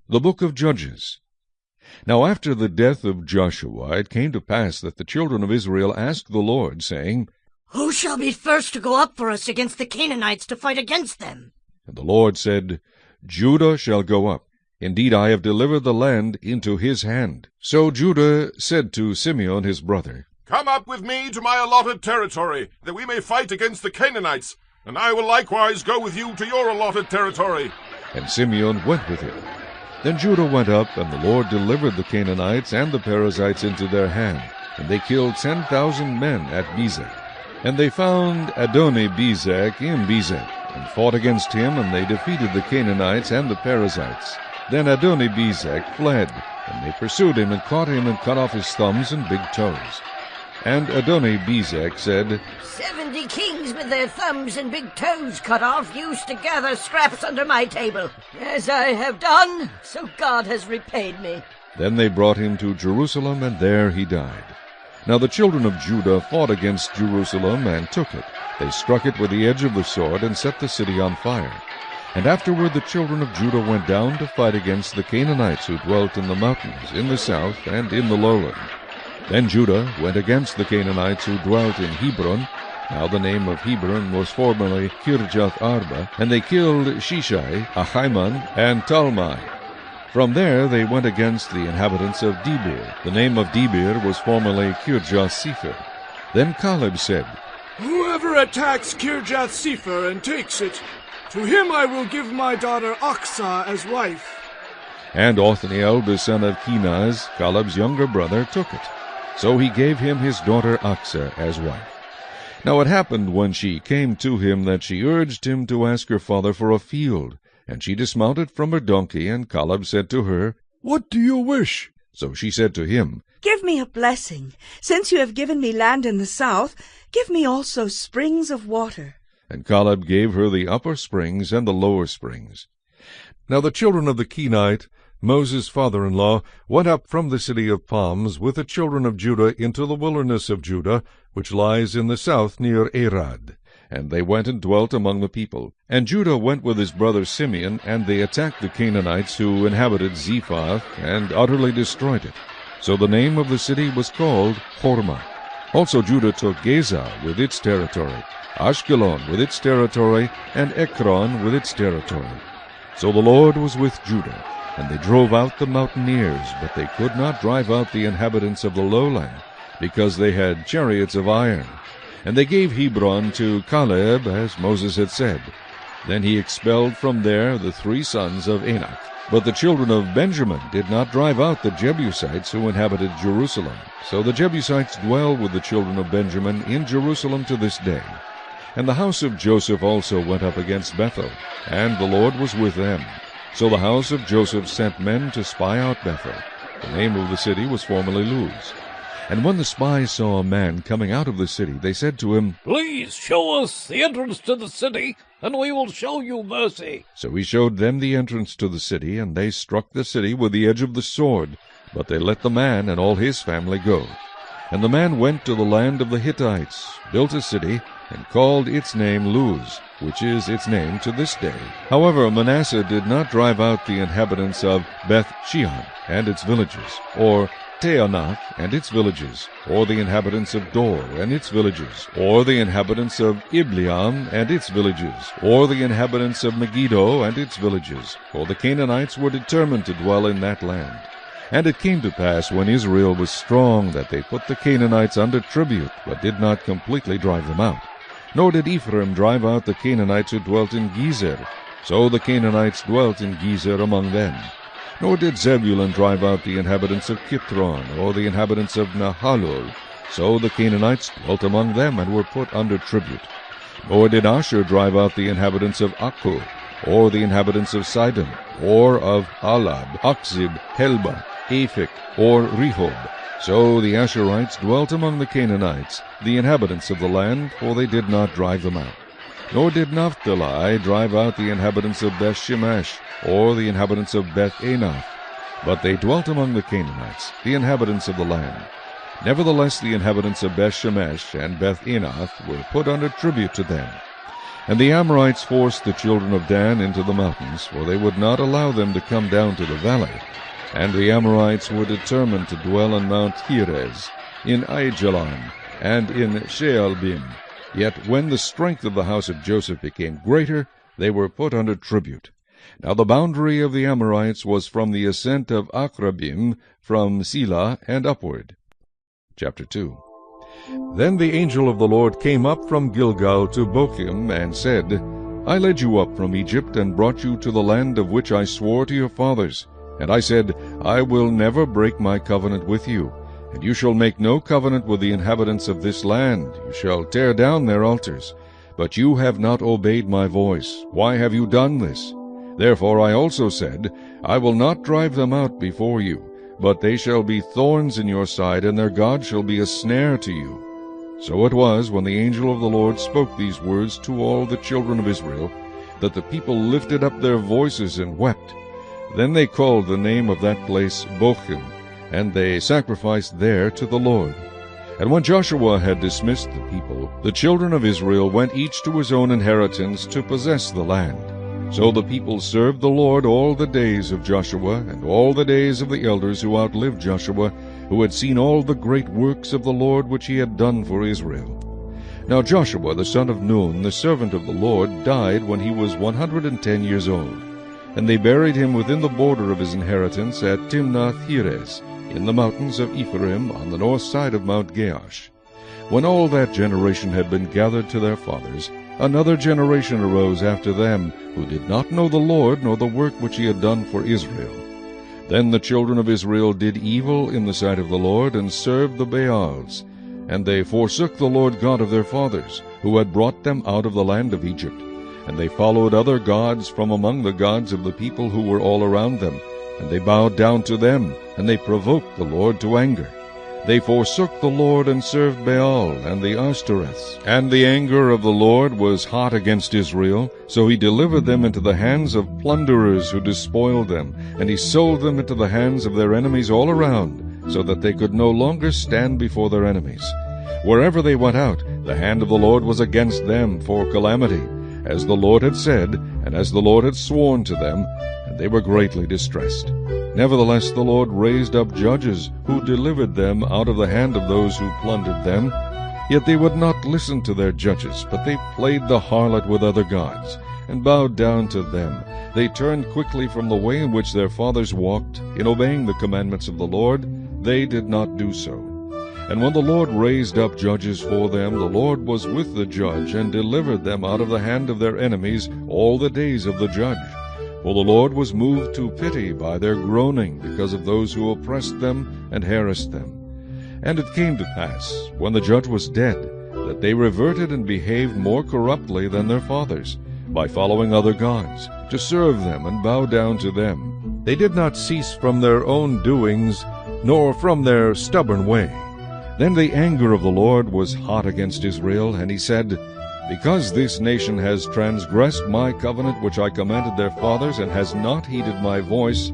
The Book of Judges. Now after the death of Joshua it came to pass that the children of Israel asked the Lord, saying, Who shall be first to go up for us against the Canaanites to fight against them? And the Lord said, Judah shall go up. Indeed, I have delivered the land into his hand. So Judah said to Simeon his brother, Come up with me to my allotted territory, that we may fight against the Canaanites, and I will likewise go with you to your allotted territory. And Simeon went with him. Then Judah went up, and the Lord delivered the Canaanites and the Perizzites into their hand, and they killed 10,000 men at Bezek. And they found Adoni-Bezek in Bezek, and fought against him, and they defeated the Canaanites and the Perizzites. Then Adoni-Bezek fled, and they pursued him, and caught him, and cut off his thumbs and big toes. And Adoni-Bezek said, 70 kings with their thumbs and big toes cut off used to gather scraps under my table. As I have done, so God has repaid me. Then they brought him to Jerusalem, and there he died. Now the children of Judah fought against Jerusalem, and took it. They struck it with the edge of the sword, and set the city on fire. And afterward the children of Judah went down to fight against the Canaanites who dwelt in the mountains, in the south, and in the lowland. Then Judah went against the Canaanites who dwelt in Hebron. Now the name of Hebron was formerly Kirjath-Arba, and they killed Shishai, Ahiman, and Talmai. From there they went against the inhabitants of Debir. The name of Debir was formerly Kirjath-Sepher. Then Caleb said, Whoever attacks Kirjath-Sepher and takes it, to him I will give my daughter Achsah as wife. And Othniel the son of Kenaz, Caleb's younger brother, took it. So he gave him his daughter Achsah as wife. Now it happened when she came to him that she urged him to ask her father for a field. And she dismounted from her donkey, and Caleb said to her, What do you wish? So she said to him, Give me a blessing. Since you have given me land in the south, give me also springs of water. And Caleb gave her the upper springs and the lower springs. Now the children of the Kenite, Moses' father-in-law, went up from the city of palms with the children of Judah into the wilderness of Judah, which lies in the south near Arad. And they went and dwelt among the people. And Judah went with his brother Simeon, and they attacked the Canaanites who inhabited Zephath, and utterly destroyed it. So the name of the city was called Hormah. Also Judah took Gaza with its territory, Ashkelon with its territory, and Ekron with its territory. So the Lord was with Judah, and they drove out the mountaineers, but they could not drive out the inhabitants of the lowland, because they had chariots of iron. And they gave Hebron to Caleb, as Moses had said. Then he expelled from there the 3 sons of Anak. But the children of Benjamin did not drive out the Jebusites who inhabited Jerusalem. So the Jebusites dwell with the children of Benjamin in Jerusalem to this day. And the house of Joseph also went up against Bethel, and the Lord was with them. So the house of Joseph sent men to spy out Bethel. The name of the city was formerly Luz. And when the spies saw a man coming out of the city, they said to him, Please show us the entrance to the city, and we will show you mercy. So he showed them the entrance to the city, and they struck the city with the edge of the sword. But they let the man and all his family go. And the man went to the land of the Hittites, built a city, and called its name Luz, which is its name to this day. However, Manasseh did not drive out the inhabitants of Beth-shean and its villages, or Teanath and its villages, or the inhabitants of Dor and its villages, or the inhabitants of Ibleam and its villages, or the inhabitants of Megiddo and its villages, for the Canaanites were determined to dwell in that land. And it came to pass, when Israel was strong, that they put the Canaanites under tribute, but did not completely drive them out. Nor did Ephraim drive out the Canaanites who dwelt in Gezer. So the Canaanites dwelt in Gezer among them. Nor did Zebulun drive out the inhabitants of Kitron, or the inhabitants of Nahalol. So the Canaanites dwelt among them, and were put under tribute. Nor did Asher drive out the inhabitants of Akko, or the inhabitants of Sidon, or of Alab, Akzib, Helba, Aphek, or Rehob. So the Asherites dwelt among the Canaanites, the inhabitants of the land, for they did not drive them out. Nor did Naphtali drive out the inhabitants of Beth-shemesh, or the inhabitants of Beth-anath, but they dwelt among the Canaanites, the inhabitants of the land. Nevertheless the inhabitants of Beth-shemesh and Beth-anath were put under tribute to them. And the Amorites forced the children of Dan into the mountains, for they would not allow them to come down to the valley. And the Amorites were determined to dwell on Mount Heres, in Aijalon, and in Shaalbim. Yet when the strength of the house of Joseph became greater, they were put under tribute. Now the boundary of the Amorites was from the ascent of Akrabim, from Selah and upward. Chapter 2. Then the angel of the Lord came up from Gilgal to Bochim, and said, I led you up from Egypt, and brought you to the land of which I swore to your fathers. And I said, I will never break my covenant with you, and you shall make no covenant with the inhabitants of this land. You shall tear down their altars. But you have not obeyed my voice. Why have you done this? Therefore I also said, I will not drive them out before you, but they shall be thorns in your side, and their God shall be a snare to you. So it was, when the angel of the Lord spoke these words to all the children of Israel, that the people lifted up their voices and wept. Then they called the name of that place Bochim, and they sacrificed there to the Lord. And when Joshua had dismissed the people, the children of Israel went each to his own inheritance to possess the land. So the people served the Lord all the days of Joshua, and all the days of the elders who outlived Joshua, who had seen all the great works of the Lord which he had done for Israel. Now Joshua the son of Nun, the servant of the Lord, died when he was 110 years old. And they buried him within the border of his inheritance at Timnath-Heres, in the mountains of Ephraim, on the north side of Mount Gaash. When all that generation had been gathered to their fathers, another generation arose after them, who did not know the Lord, nor the work which he had done for Israel. Then the children of Israel did evil in the sight of the Lord, and served the Baals. And they forsook the Lord God of their fathers, who had brought them out of the land of Egypt. And they followed other gods from among the gods of the people who were all around them. And they bowed down to them, and they provoked the Lord to anger. They forsook the Lord, and served Baal and the Ashtoreths. And the anger of the Lord was hot against Israel, so he delivered them into the hands of plunderers who despoiled them, and he sold them into the hands of their enemies all around, so that they could no longer stand before their enemies. Wherever they went out, the hand of the Lord was against them for calamity, as the Lord had said, and as the Lord had sworn to them, and they were greatly distressed. Nevertheless the Lord raised up judges, who delivered them out of the hand of those who plundered them. Yet they would not listen to their judges, but they played the harlot with other gods, and bowed down to them. They turned quickly from the way in which their fathers walked, in obeying the commandments of the Lord. They did not do so. And when the Lord raised up judges for them, the Lord was with the judge, and delivered them out of the hand of their enemies all the days of the judge. For the Lord was moved to pity by their groaning, because of those who oppressed them and harassed them. And it came to pass, when the judge was dead, that they reverted and behaved more corruptly than their fathers, by following other gods, to serve them and bow down to them. They did not cease from their own doings, nor from their stubborn way. Then the anger of the Lord was hot against Israel, and he said, Because this nation has transgressed my covenant which I commanded their fathers, and has not heeded my voice,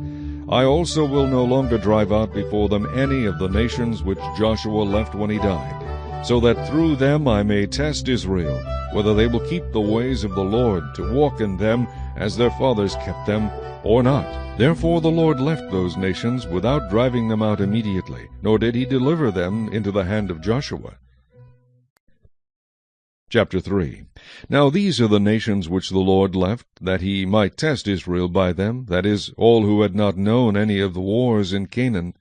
I also will no longer drive out before them any of the nations which Joshua left when he died, so that through them I may test Israel, whether they will keep the ways of the Lord, to walk in them as their fathers kept them, or not. Therefore the Lord left those nations without driving them out immediately, nor did he deliver them into the hand of Joshua. Chapter 3. Now these are the nations which the Lord left, that he might test Israel by them, that is, all who had not known any of the wars in Canaan.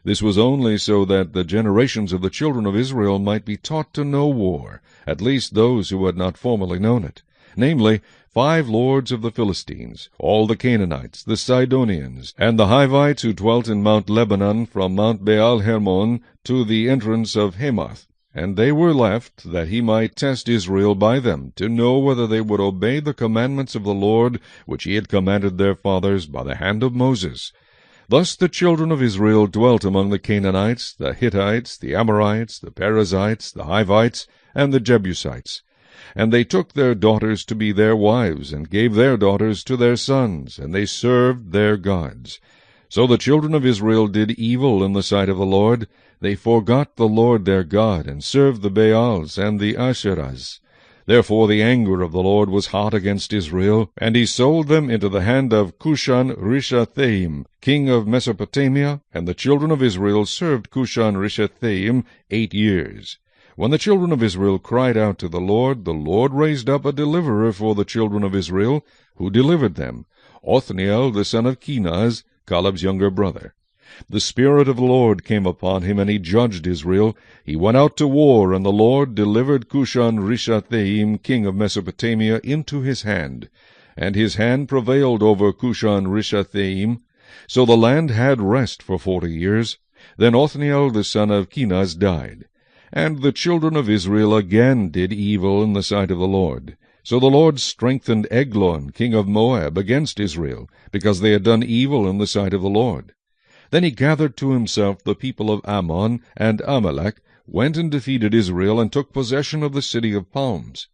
This was only so that the generations of the children of Israel might be taught to know war, at least those who had not formerly known it, namely, 5 lords of the Philistines, all the Canaanites, the Sidonians, and the Hivites who dwelt in Mount Lebanon, from Mount Baal-Hermon to the entrance of Hamath. And they were left, that he might test Israel by them, to know whether they would obey the commandments of the Lord, which he had commanded their fathers by the hand of Moses. Thus the children of Israel dwelt among the Canaanites, the Hittites, the Amorites, the Perizzites, the Hivites, and the Jebusites. And they took their daughters to be their wives, and gave their daughters to their sons, and they served their gods. So the children of Israel did evil in the sight of the Lord. They forgot the Lord their God, and served the Baals and the Asherahs. Therefore the anger of the Lord was hot against Israel, and he sold them into the hand of Cushan-Rishathaim, king of Mesopotamia, and the children of Israel served Cushan-Rishathaim 8 years. When the children of Israel cried out to the Lord raised up a deliverer for the children of Israel, who delivered them, Othniel the son of Kenaz, Caleb's younger brother. The Spirit of the Lord came upon him, and he judged Israel. He went out to war, and the Lord delivered Cushan-Rishathaim, king of Mesopotamia, into his hand. And his hand prevailed over Cushan-Rishathaim. So the land had rest for 40 years. Then Othniel the son of Kenaz died. And the children of Israel again did evil in the sight of the Lord. So the Lord strengthened Eglon, king of Moab, against Israel, because they had done evil in the sight of the Lord. Then he gathered to himself the people of Ammon and Amalek, went and defeated Israel, and took possession of the city of palms.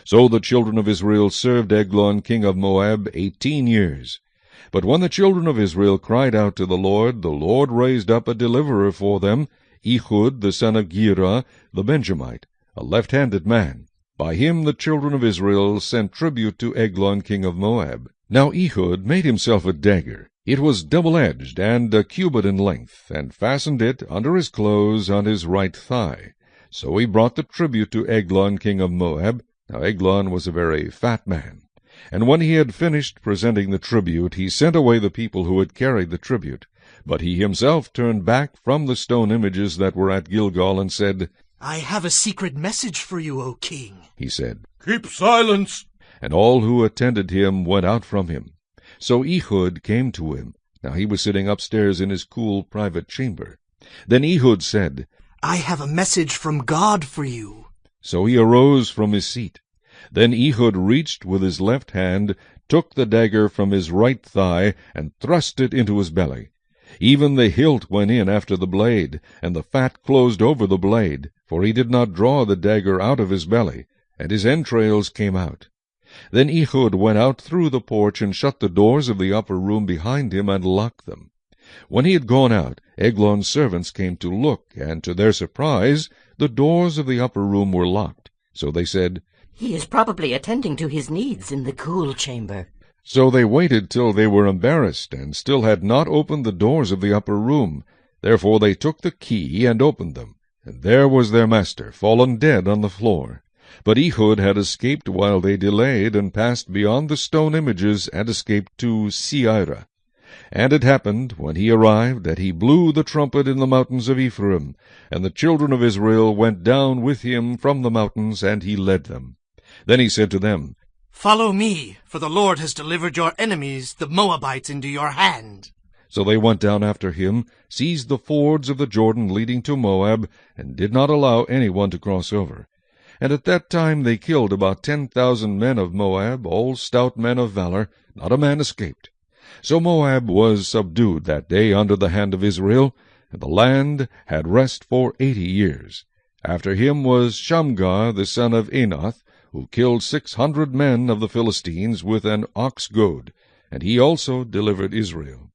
So the children of Israel served Eglon, king of Moab, 18 years. But when the children of Israel cried out to the Lord raised up a deliverer for them, Ehud the son of Gera, the Benjamite, a left-handed man. By him the children of Israel sent tribute to Eglon king of Moab. Now Ehud made himself a dagger. It was double-edged, and a cubit in length, and fastened it under his clothes on his right thigh. So he brought the tribute to Eglon king of Moab. Now Eglon was a very fat man. And when he had finished presenting the tribute, he sent away the people who had carried the tribute. But he himself turned back from the stone images that were at Gilgal, and said, "I have a secret message for you, O king." He said, Keep silence! And all who attended him went out from him. So Ehud came to him. Now he was sitting upstairs in his cool private chamber. Then Ehud said, "I have a message from God for you." So he arose from his seat. Then Ehud reached with his left hand, took the dagger from his right thigh, and thrust it into his belly. Even the hilt went in after the blade, and the fat closed over the blade, for he did not draw the dagger out of his belly, and his entrails came out. Then Ehud went out through the porch, and shut the doors of the upper room behind him, and locked them. When he had gone out, Eglon's servants came to look, and to their surprise the doors of the upper room were locked. So they said, He is probably attending to his needs in the cool chamber. So they waited till they were embarrassed, and still had not opened the doors of the upper room. Therefore they took the key and opened them, and there was their master, fallen dead on the floor. But Ehud had escaped while they delayed, and passed beyond the stone images, and escaped to Seirah. And it happened, when he arrived, that he blew the trumpet in the mountains of Ephraim, and the children of Israel went down with him from the mountains, and he led them. Then he said to them, "Follow me, for the Lord has delivered your enemies, the Moabites, into your hand." So they went down after him, seized the fords of the Jordan leading to Moab, and did not allow anyone to cross over. And at that time they killed about 10,000 men of Moab, all stout men of valor. Not a man escaped. So Moab was subdued that day under the hand of Israel, and the land had rest for 80 years. After him was Shamgar the son of Anath, who killed 600 men of the Philistines with an ox goad, and he also delivered Israel.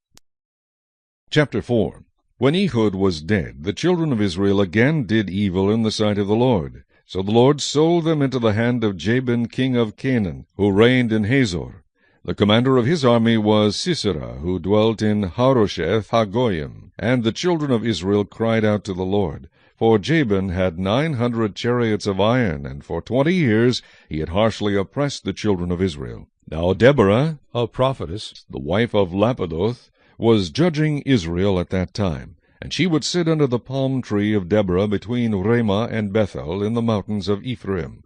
Chapter 4. When Ehud was dead, the children of Israel again did evil in the sight of the Lord. So the Lord sold them into the hand of Jabin king of Canaan, who reigned in Hazor. The commander of his army was Sisera, who dwelt in Harosheth Hagoyim. And the children of Israel cried out to the Lord. For Jabin had 900 chariots of iron, and for 20 years he had harshly oppressed the children of Israel. Now Deborah, a prophetess, the wife of Lapidoth, was judging Israel at that time. And she would sit under the palm tree of Deborah between Ramah and Bethel in the mountains of Ephraim.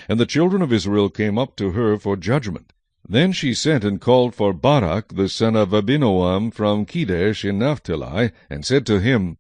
And the children of Israel came up to her for judgment. Then she sent and called for Barak the son of Abinoam from Kedesh in Naphtali, and said to him,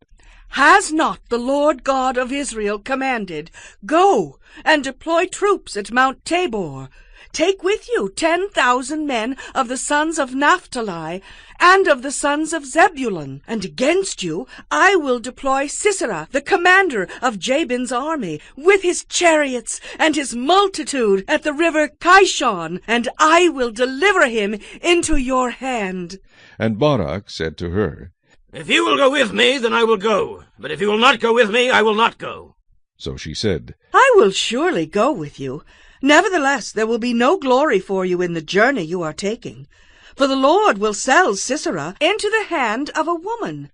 Has not the Lord God of Israel commanded, Go and deploy troops at Mount Tabor? Take with you 10,000 men of the sons of Naphtali and of the sons of Zebulun, and against you I will deploy Sisera, the commander of Jabin's army, with his chariots and his multitude at the river Kishon, and I will deliver him into your hand. And Barak said to her, If you will go with me, then I will go. But if you will not go with me, I will not go. So she said, I will surely go with you, Nevertheless, there will be no glory for you in the journey you are taking, for the Lord will sell Sisera into the hand of a woman."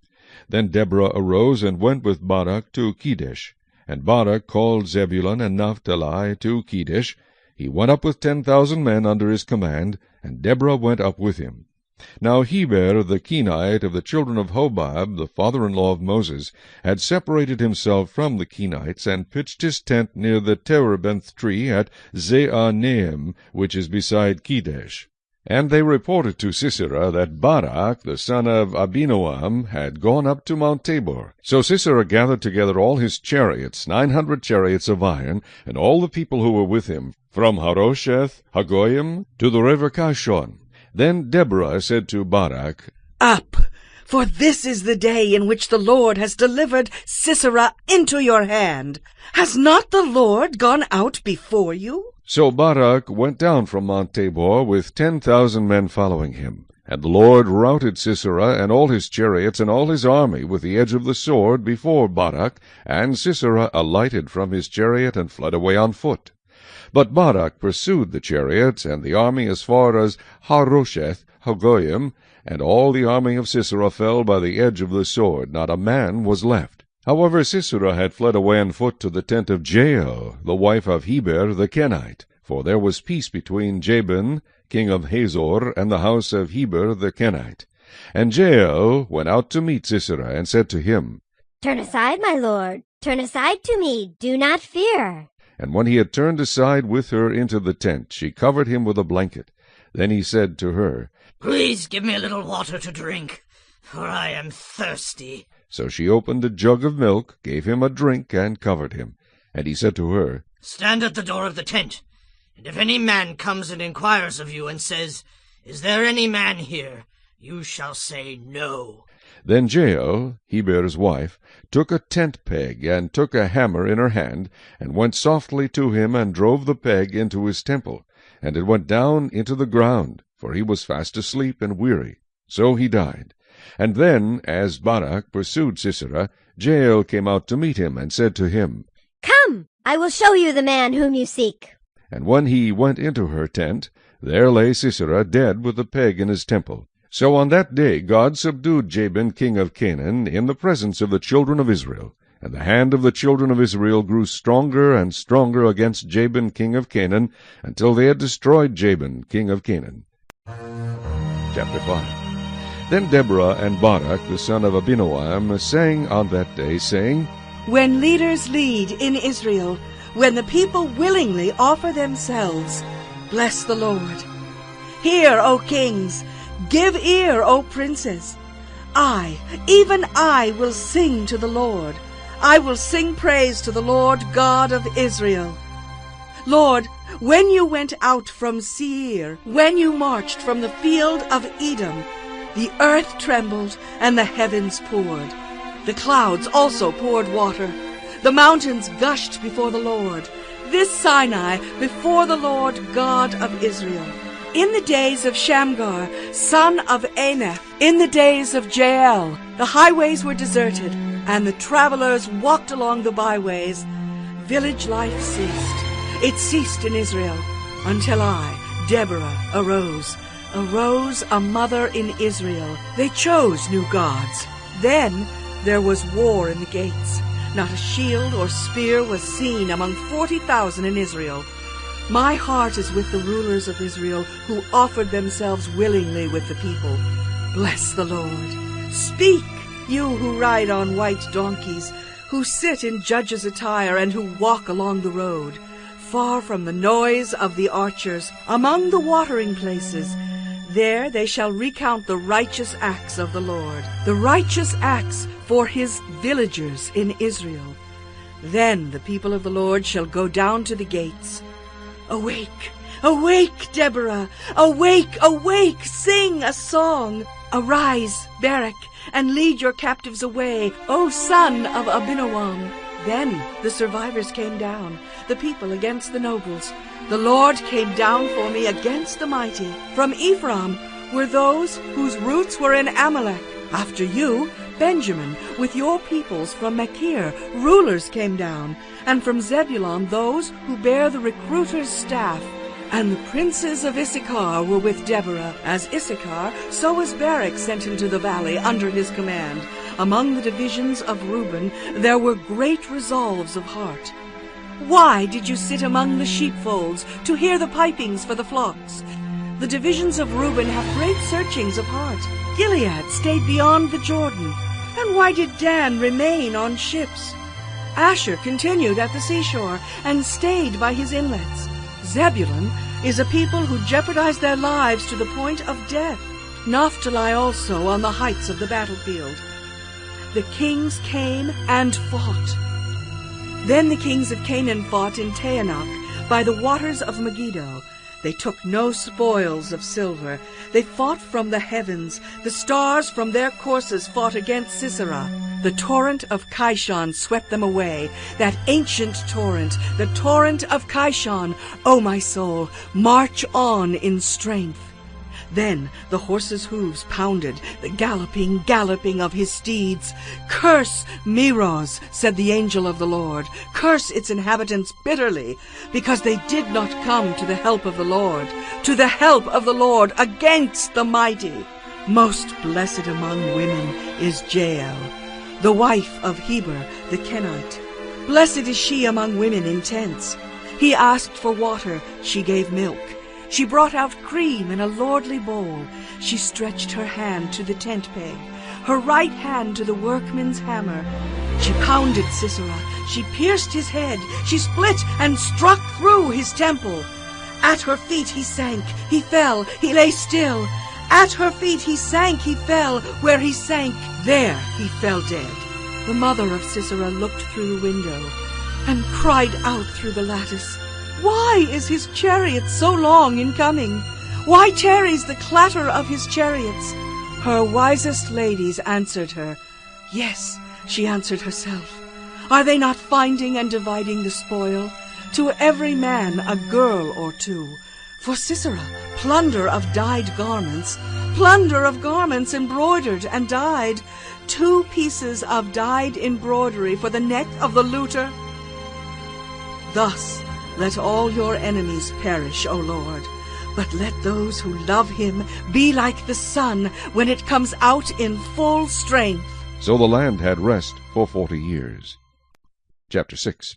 Then Deborah arose and went with Barak to Kedesh. And Barak called Zebulun and Naphtali to Kedesh. He went up with 10,000 men under his command, and Deborah went up with him. Now Heber the Kenite of the children of Hobab, the father-in-law of Moses, had separated himself from the Kenites, and pitched his tent near the terebinth tree at Zaanaim, which is beside Kedesh. And they reported to Sisera that Barak the son of Abinoam had gone up to Mount Tabor. So Sisera gathered together all his chariots, 900 chariots of iron, and all the people who were with him, from Harosheth Hagoyim to the river Kishon. Then Deborah said to Barak, "Up, for this is the day in which the Lord has delivered Sisera into your hand. Has not the Lord gone out before you?" So Barak went down from Mount Tabor with 10,000 men following him. And the Lord routed Sisera and all his chariots and all his army with the edge of the sword before Barak, and Sisera alighted from his chariot and fled away on foot. But Barak pursued the chariots and the army as far as Harosheth Hagoyim, and all the army of Sisera fell by the edge of the sword. Not a man was left. However, Sisera had fled away on foot to the tent of Jael, the wife of Heber the Kenite, for there was peace between Jabin, king of Hazor, and the house of Heber the Kenite. And Jael went out to meet Sisera, and said to him, "Turn aside, my lord. Turn aside to me. Do not fear." And when he had turned aside with her into the tent, she covered him with a blanket. Then he said to her, "Please give me a little water to drink, for I am thirsty." So she opened a jug of milk, gave him a drink, and covered him. And he said to her, "Stand at the door of the tent, and if any man comes and inquires of you and says, 'Is there any man here?' you shall say no." Then Jael, Heber's wife, took a tent peg, and took a hammer in her hand, and went softly to him, and drove the peg into his temple. And it went down into the ground, for he was fast asleep and weary. So he died. And then, as Barak pursued Sisera, Jael came out to meet him, and said to him, "Come, I will show you the man whom you seek." And when he went into her tent, there lay Sisera dead with the peg in his temple. So on that day God subdued Jabin king of Canaan in the presence of the children of Israel. And the hand of the children of Israel grew stronger and stronger against Jabin king of Canaan, until they had destroyed Jabin king of Canaan. Chapter 5. Then Deborah and Barak the son of Abinoam sang on that day, saying, When leaders lead in Israel, when the people willingly offer themselves, bless the Lord. Hear, O kings, give ear, O princes. I, even I, will sing to the Lord. I will sing praise to the Lord God of Israel. Lord, when you went out from Seir, when you marched from the field of Edom, the earth trembled and the heavens poured. The clouds also poured water. The mountains gushed before the Lord. This Sinai before the Lord God of Israel. In the days of Shamgar, son of Aneth, in the days of Jael, the highways were deserted, and the travelers walked along the byways. Village life ceased. It ceased in Israel, until I, Deborah, arose a mother in Israel. They chose new gods. Then there was war in the gates. Not a shield or spear was seen among 40,000 in Israel. My heart is with the rulers of Israel, who offered themselves willingly with the people. Bless the Lord. Speak, you who ride on white donkeys, who sit in judges' attire, and who walk along the road, far from the noise of the archers, among the watering places. There they shall recount the righteous acts of the Lord, the righteous acts for his villagers in Israel. Then the people of the Lord shall go down to the gates. Awake, awake, Deborah! Awake, awake! Sing a song! Arise, Barak, and lead your captives away, O son of Abinoam. Then the survivors came down, the people against the nobles. The Lord came down for me against the mighty. From Ephraim were those whose roots were in Amalek. After you, Benjamin, with your peoples from Machir, rulers came down, and from Zebulun those who bear the recruiter's staff. And the princes of Issachar were with Deborah. As Issachar, so was Barak sent into the valley under his command. Among the divisions of Reuben there were great resolves of heart. Why did you sit among the sheepfolds to hear the pipings for the flocks? The divisions of Reuben have great searchings of heart. Gilead stayed beyond the Jordan. And why did Dan remain on ships? Asher continued at the seashore and stayed by his inlets. Zebulun is a people who jeopardize their lives to the point of death. Naphtali also on the heights of the battlefield. The kings came and fought. Then the kings of Canaan fought in Taanach by the waters of Megiddo. They took no spoils of silver. They fought from the heavens. The stars from their courses fought against Sisera. The torrent of Kishon swept them away, that ancient torrent, the torrent of Kishon. O my soul, march on in strength. Then the horse's hooves pounded, the galloping of his steeds. Curse Meroz, said the angel of the Lord. Curse its inhabitants bitterly, because they did not come to the help of the Lord, to the help of the Lord against the mighty. Most blessed among women is Jael, the wife of Heber the Kenite. Blessed is she among women in tents. He asked for water, she gave milk. She brought out cream in a lordly bowl. She stretched her hand to the tent peg, her right hand to the workman's hammer. She pounded Sisera. She pierced his head. She split and struck through his temple. At her feet he sank. He fell. He lay still. At her feet he sank. He fell. Where he sank, there he fell dead. The mother of Sisera looked through the window and cried out through the lattice. Why is his chariot so long in coming? Why tarries the clatter of his chariots? Her wisest ladies answered her. Yes, she answered herself. Are they not finding and dividing the spoil? To every man a girl or two. For Sisera, plunder of dyed garments, plunder of garments embroidered and dyed, 2 pieces of dyed embroidery for the neck of the looter. Thus let all your enemies perish, O Lord, but let those who love him be like the sun when it comes out in full strength. So the land had rest for 40 years. Chapter 6.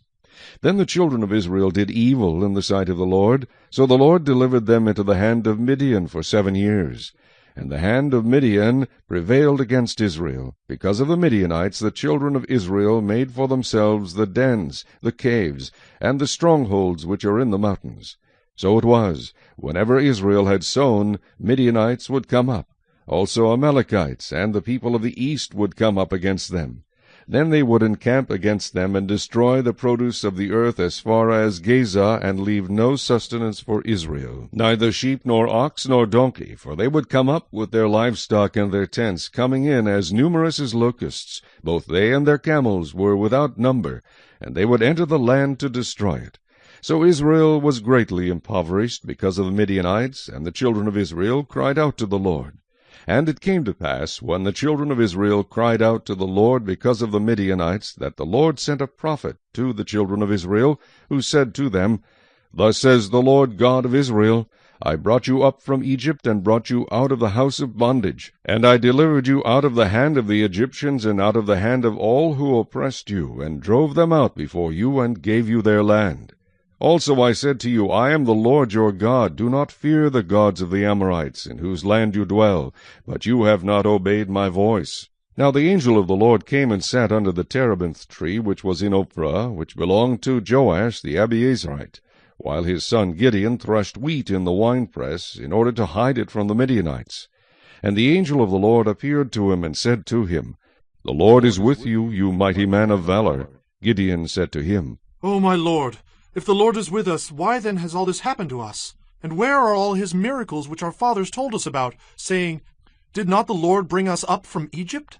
Then the children of Israel did evil in the sight of the Lord, so the Lord delivered them into the hand of Midian for 7 years. And the hand of Midian prevailed against Israel. Because of the Midianites the children of Israel made for themselves the dens, the caves, and the strongholds which are in the mountains. So it was, whenever Israel had sown, Midianites would come up. Also Amalekites and the people of the east would come up against them. Then they would encamp against them and destroy the produce of the earth as far as Gaza, and leave no sustenance for Israel, neither sheep nor ox nor donkey, for they would come up with their livestock and their tents, coming in as numerous as locusts. Both they and their camels were without number, and they would enter the land to destroy it. So Israel was greatly impoverished because of the Midianites, and the children of Israel cried out to the Lord. And it came to pass, when the children of Israel cried out to the Lord because of the Midianites, that the Lord sent a prophet to the children of Israel, who said to them, Thus says the Lord God of Israel, I brought you up from Egypt, and brought you out of the house of bondage. And I delivered you out of the hand of the Egyptians, and out of the hand of all who oppressed you, and drove them out before you, and gave you their land. Also I said to you, I am the Lord your God. Do not fear the gods of the Amorites, in whose land you dwell, but you have not obeyed my voice. Now the angel of the Lord came and sat under the terebinth tree, which was in Ophrah, which belonged to Joash the Abiezrite, while his son Gideon threshed wheat in the winepress, in order to hide it from the Midianites. And the angel of the Lord appeared to him, and said to him, The Lord is with you, you mighty man of valor. Gideon said to him, O my Lord, if the Lord is with us, why then has all this happened to us? And where are all his miracles which our fathers told us about, saying, Did not the Lord bring us up from Egypt?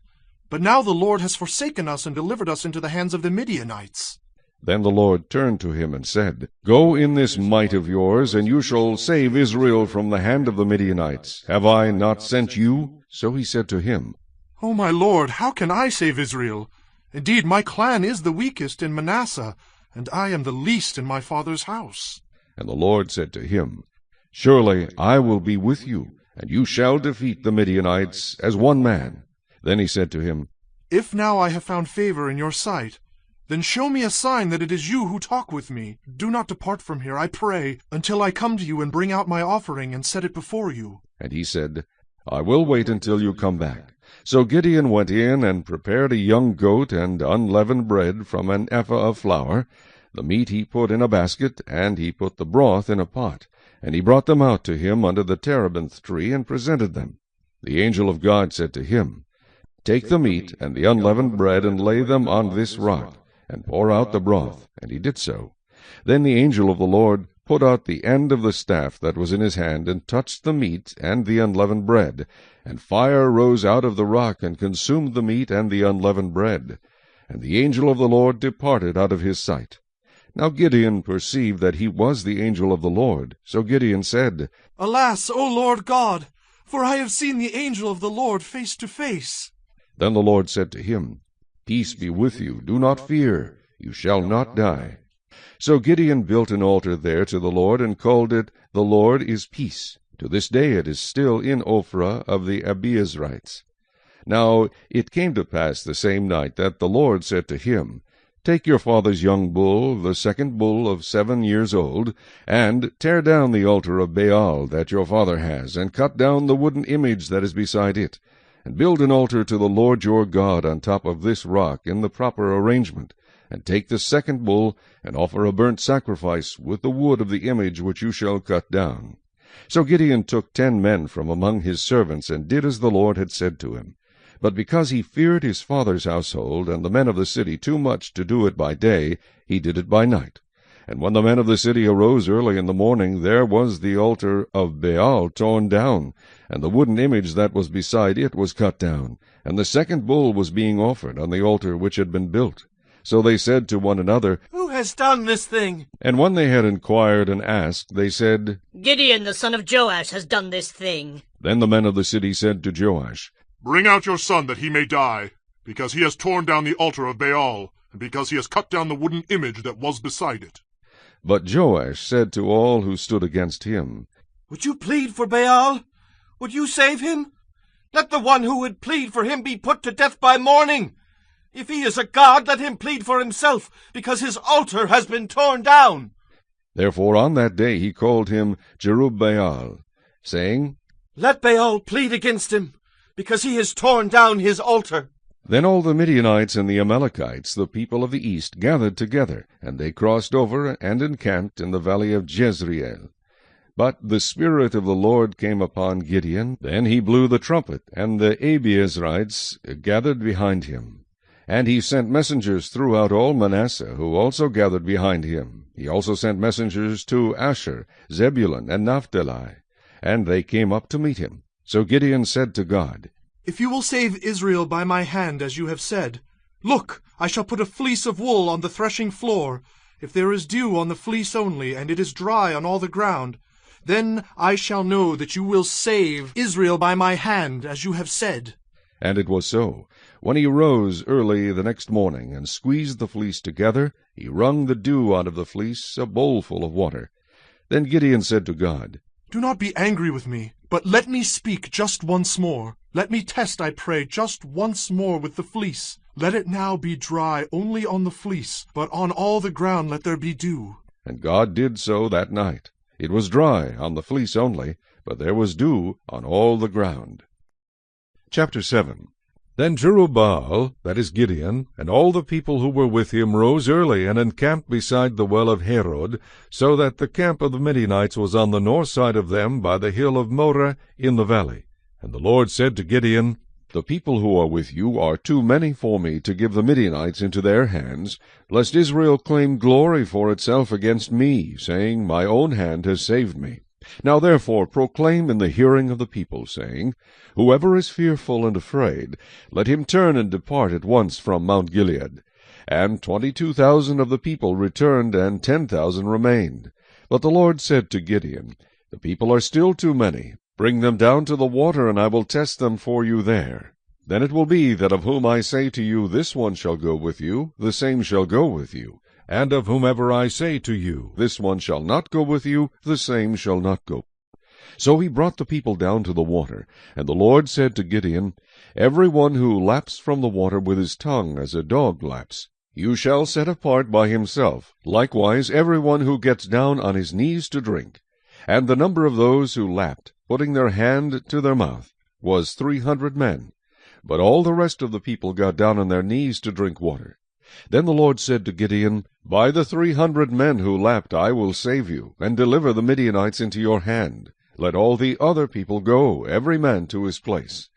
But now the Lord has forsaken us and delivered us into the hands of the Midianites. Then the Lord turned to him and said, Go in this might of yours, and you shall save Israel from the hand of the Midianites. Have I not sent you? So he said to him, "O my lord, how can I save Israel? Indeed, my clan is the weakest in Manasseh, and I am the least in my father's house." And the Lord said to him, "Surely I will be with you, and you shall defeat the Midianites as one man." Then he said to him, "If now I have found favor in your sight, then show me a sign that it is you who talk with me. Do not depart from here, I pray, until I come to you and bring out my offering and set it before you." And he said, "I will wait until you come back." So Gideon went in and prepared a young goat and unleavened bread from an ephah of flour. The meat he put in a basket, and he put the broth in a pot. And he brought them out to him under the terebinth tree, and presented them. The angel of God said to him, "Take the meat and the unleavened bread, and lay them on this rock, and pour out the broth." And he did so. Then the angel of the Lord put out the end of the staff that was in his hand, and touched the meat and the unleavened bread. And fire rose out of the rock, and consumed the meat and the unleavened bread. And the angel of the Lord departed out of his sight. Now Gideon perceived that he was the angel of the Lord. So Gideon said, "Alas, O Lord God, for I have seen the angel of the Lord face to face." Then the Lord said to him, "Peace be with you, do not fear, you shall not die." So Gideon built an altar there to the Lord, and called it, "The Lord is Peace." To this day it is still in Ophrah of the Abiezrites. Now it came to pass the same night that the Lord said to him, "Take your father's young bull, the second bull of 7 years old, and tear down the altar of Baal that your father has, and cut down the wooden image that is beside it, and build an altar to the Lord your God on top of this rock in the proper arrangement. And take the second bull, and offer a burnt sacrifice with the wood of the image which you shall cut down." So Gideon took 10 men from among his servants, and did as the Lord had said to him. But because he feared his father's household and the men of the city too much to do it by day, he did it by night. And when the men of the city arose early in the morning, there was the altar of Baal torn down, and the wooden image that was beside it was cut down, and the second bull was being offered on the altar which had been built. So they said to one another, "Who has done this thing?" And when they had inquired and asked, they said, "Gideon the son of Joash has done this thing." Then the men of the city said to Joash, "Bring out your son that he may die, because he has torn down the altar of Baal, and because he has cut down the wooden image that was beside it." But Joash said to all who stood against him, "Would you plead for Baal? Would you save him? Let the one who would plead for him be put to death by morning. If he is a god, let him plead for himself, because his altar has been torn down." Therefore on that day he called him Jerubbaal, saying, "Let Baal plead against him, because he has torn down his altar." Then all the Midianites and the Amalekites, the people of the east, gathered together, and they crossed over and encamped in the valley of Jezreel. But the Spirit of the Lord came upon Gideon. Then he blew the trumpet, and the Abiezrites gathered behind him. And he sent messengers throughout all Manasseh, who also gathered behind him. He also sent messengers to Asher, Zebulun, and Naphtali, and they came up to meet him. So Gideon said to God, "If you will save Israel by my hand, as you have said, look, I shall put a fleece of wool on the threshing floor. If there is dew on the fleece only, and it is dry on all the ground, then I shall know that you will save Israel by my hand, as you have said." And it was so. When he rose early the next morning, and squeezed the fleece together, he wrung the dew out of the fleece, a bowlful of water. Then Gideon said to God, "Do not be angry with me, but let me speak just once more. Let me test, I pray, just once more with the fleece. Let it now be dry only on the fleece, but on all the ground let there be dew." And God did so that night. It was dry on the fleece only, but there was dew on all the ground. Chapter 7. Then Jerubbaal, that is Gideon, and all the people who were with him rose early and encamped beside the well of Herod, so that the camp of the Midianites was on the north side of them by the hill of Moreh in the valley. And the Lord said to Gideon, "The people who are with you are too many for me to give the Midianites into their hands, lest Israel claim glory for itself against me, saying, My own hand has saved me. Now therefore proclaim in the hearing of the people, saying, Whoever is fearful and afraid, let him turn and depart at once from Mount Gilead. And 22,000 of the people returned, and 10,000 remained. But the Lord said to Gideon, The people are still too many. Bring them down to the water, and I will test them for you there. Then it will be that of whom I say to you, this one shall go with you, the same shall go with you. And of whomever I say to you, this one shall not go with you, the same shall not go. So he brought the people down to the water, and the Lord said to Gideon, Every one who laps from the water with his tongue as a dog laps, you shall set apart by himself, likewise every one who gets down on his knees to drink. And the number of those who lapped, putting their hand to their mouth, was 300 men. But all the rest of the people got down on their knees to drink water. Then the Lord said to Gideon, By the 300 men who lapped I will save you, and deliver the Midianites into your hand. Let all the other people go, every man to his place.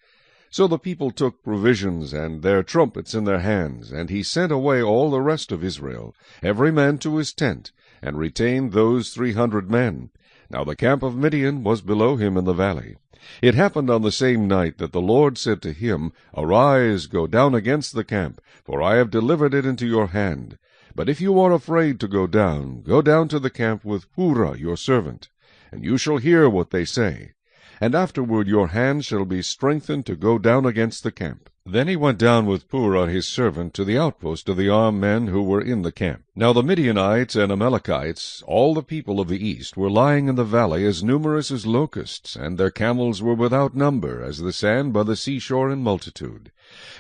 So the people took provisions and their trumpets in their hands, and he sent away all the rest of Israel, every man to his tent, and retained those 300 men. Now the camp of Midian was below him in the valley. It happened on the same night that the Lord said to him, Arise, go down against the camp, for I have delivered it into your hand. But if you are afraid to go down to the camp with Purah your servant, and you shall hear what they say. And afterward your hand shall be strengthened to go down against the camp. Then he went down with Purah his servant to the outpost of the armed men who were in the camp. Now the Midianites and Amalekites, all the people of the east, were lying in the valley as numerous as locusts, and their camels were without number, as the sand by the seashore in multitude.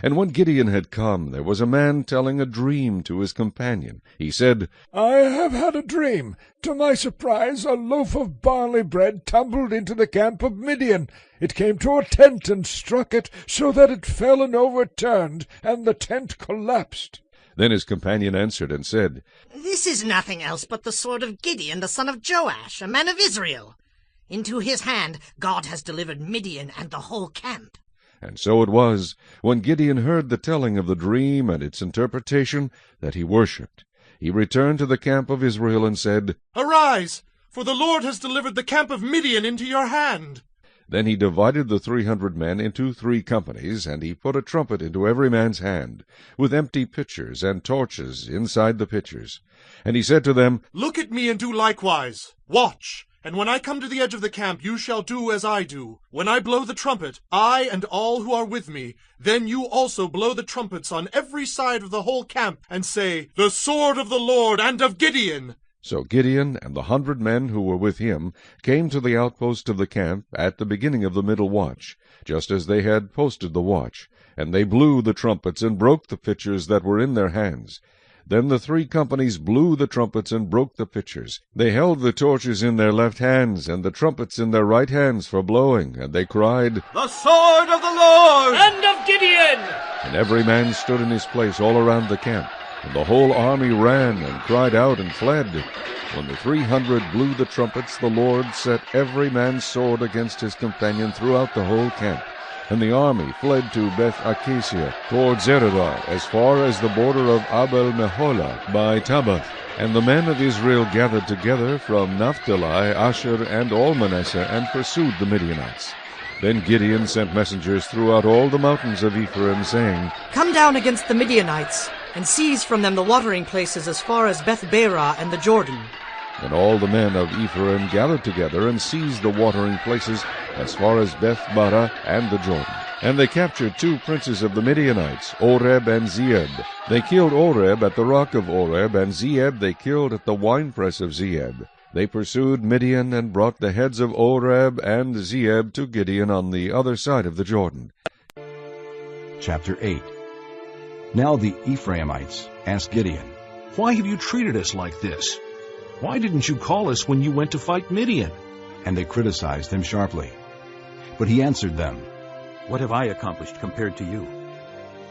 And when Gideon had come, there was a man telling a dream to his companion. He said, I have had a dream. To my surprise, a loaf of barley bread tumbled into the camp of Midian. It came to a tent and struck it, so that it fell and overturned, and the tent collapsed. Then his companion answered and said, This is nothing else but the sword of Gideon, the son of Joash, a man of Israel. Into his hand God has delivered Midian and the whole camp. And so it was, when Gideon heard the telling of the dream and its interpretation, that he worshipped. He returned to the camp of Israel and said, Arise, for the Lord has delivered the camp of Midian into your hand. Then he divided the 300 men into 3 companies, and he put a trumpet into every man's hand, with empty pitchers and torches inside the pitchers. And he said to them, Look at me and do likewise. Watch, and when I come to the edge of the camp, you shall do as I do. When I blow the trumpet, I and all who are with me, then you also blow the trumpets on every side of the whole camp, and say, The sword of the Lord and of Gideon. So Gideon and the 100 men who were with him came to the outpost of the camp at the beginning of the middle watch, just as they had posted the watch. And they blew the trumpets and broke the pitchers that were in their hands. Then the 3 companies blew the trumpets and broke the pitchers. They held the torches in their left hands, and the trumpets in their right hands for blowing, and they cried, The sword of the Lord! And of Gideon! And every man stood in his place all around the camp. And the whole army ran and cried out and fled. When the 300 blew the trumpets, the Lord set every man's sword against his companion throughout the whole camp. And the army fled to Beth-Acacia, toward Zeredah, as far as the border of Abel-Meholah by Tabbath. And the men of Israel gathered together from Naphtali, Asher, and all Manasseh, and pursued the Midianites. Then Gideon sent messengers throughout all the mountains of Ephraim, saying, Come down against the Midianites, and seize from them the watering places as far as Beth-Barah and the Jordan. And all the men of Ephraim gathered together and seized the watering places as far as Beth-Barah and the Jordan. And they captured 2 princes of the Midianites, Oreb and Zeeb. They killed Oreb at the rock of Oreb, and Zeeb they killed at the winepress of Zeeb. They pursued Midian and brought the heads of Oreb and Zeeb to Gideon on the other side of the Jordan. Chapter 8. Now the Ephraimites asked Gideon, Why have you treated us like this? Why didn't you call us when you went to fight Midian? And they criticized him sharply. But he answered them, What have I accomplished compared to you?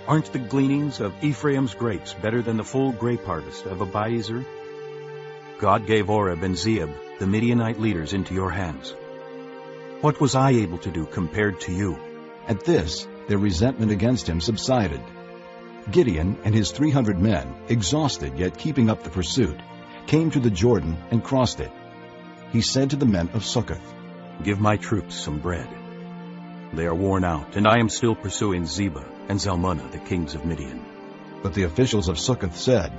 Aren't the gleanings of Ephraim's grapes better than the full grape harvest of Abiezer? God gave Oreb and Zeeb, the Midianite leaders, into your hands. What was I able to do compared to you? At this, their resentment against him subsided. Gideon and his 300 men, exhausted yet keeping up the pursuit, came to the Jordan and crossed it. He said to the men of Succoth, Give my troops some bread. They are worn out, and I am still pursuing Zebah and Zalmunna, the kings of Midian. But the officials of Succoth said,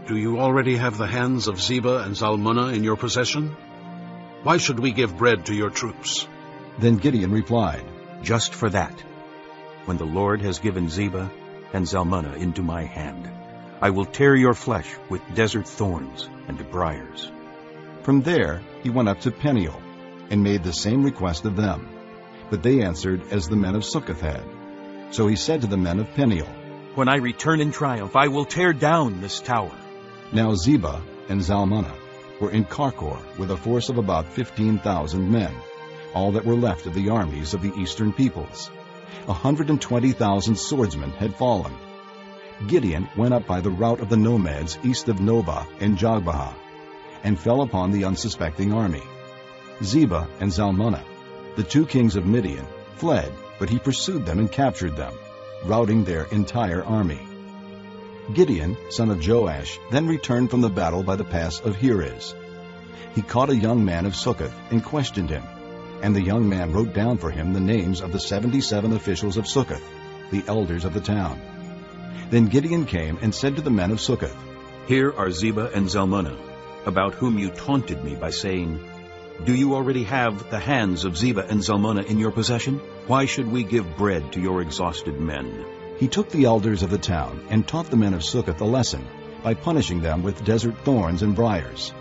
Do you already have the hands of Zebah and Zalmunna in your possession? Why should we give bread to your troops? Then Gideon replied, Just for that. when the Lord has given Zebah and Zalmunna into my hand. I will tear your flesh with desert thorns and briars." From there he went up to Peniel, and made the same request of them. But they answered as the men of Succoth had. So he said to the men of Peniel, "When I return in triumph, I will tear down this tower." Now Zebah and Zalmunna were in Karkor with a force of about 15,000 men, all that were left of the armies of the eastern peoples. 120,000 swordsmen had fallen. Gideon went up by the route of the nomads east of Nobah and Jogbehah, and fell upon the unsuspecting army. Zebah and Zalmunna, the two kings of Midian, fled, but he pursued them and captured them, routing their entire army. Gideon, son of Joash, then returned from the battle by the pass of Heres. He caught a young man of Succoth and questioned him, and the young man wrote down for him the names of the 77 officials of Succoth, the elders of the town. Then Gideon came and said to the men of Succoth, "Here are Zebah and Zalmunna, about whom you taunted me by saying, 'Do you already have the hands of Zebah and Zalmunna in your possession? Why should we give bread to your exhausted men?'" He took the elders of the town and taught the men of Succoth a lesson by punishing them with desert thorns and briars.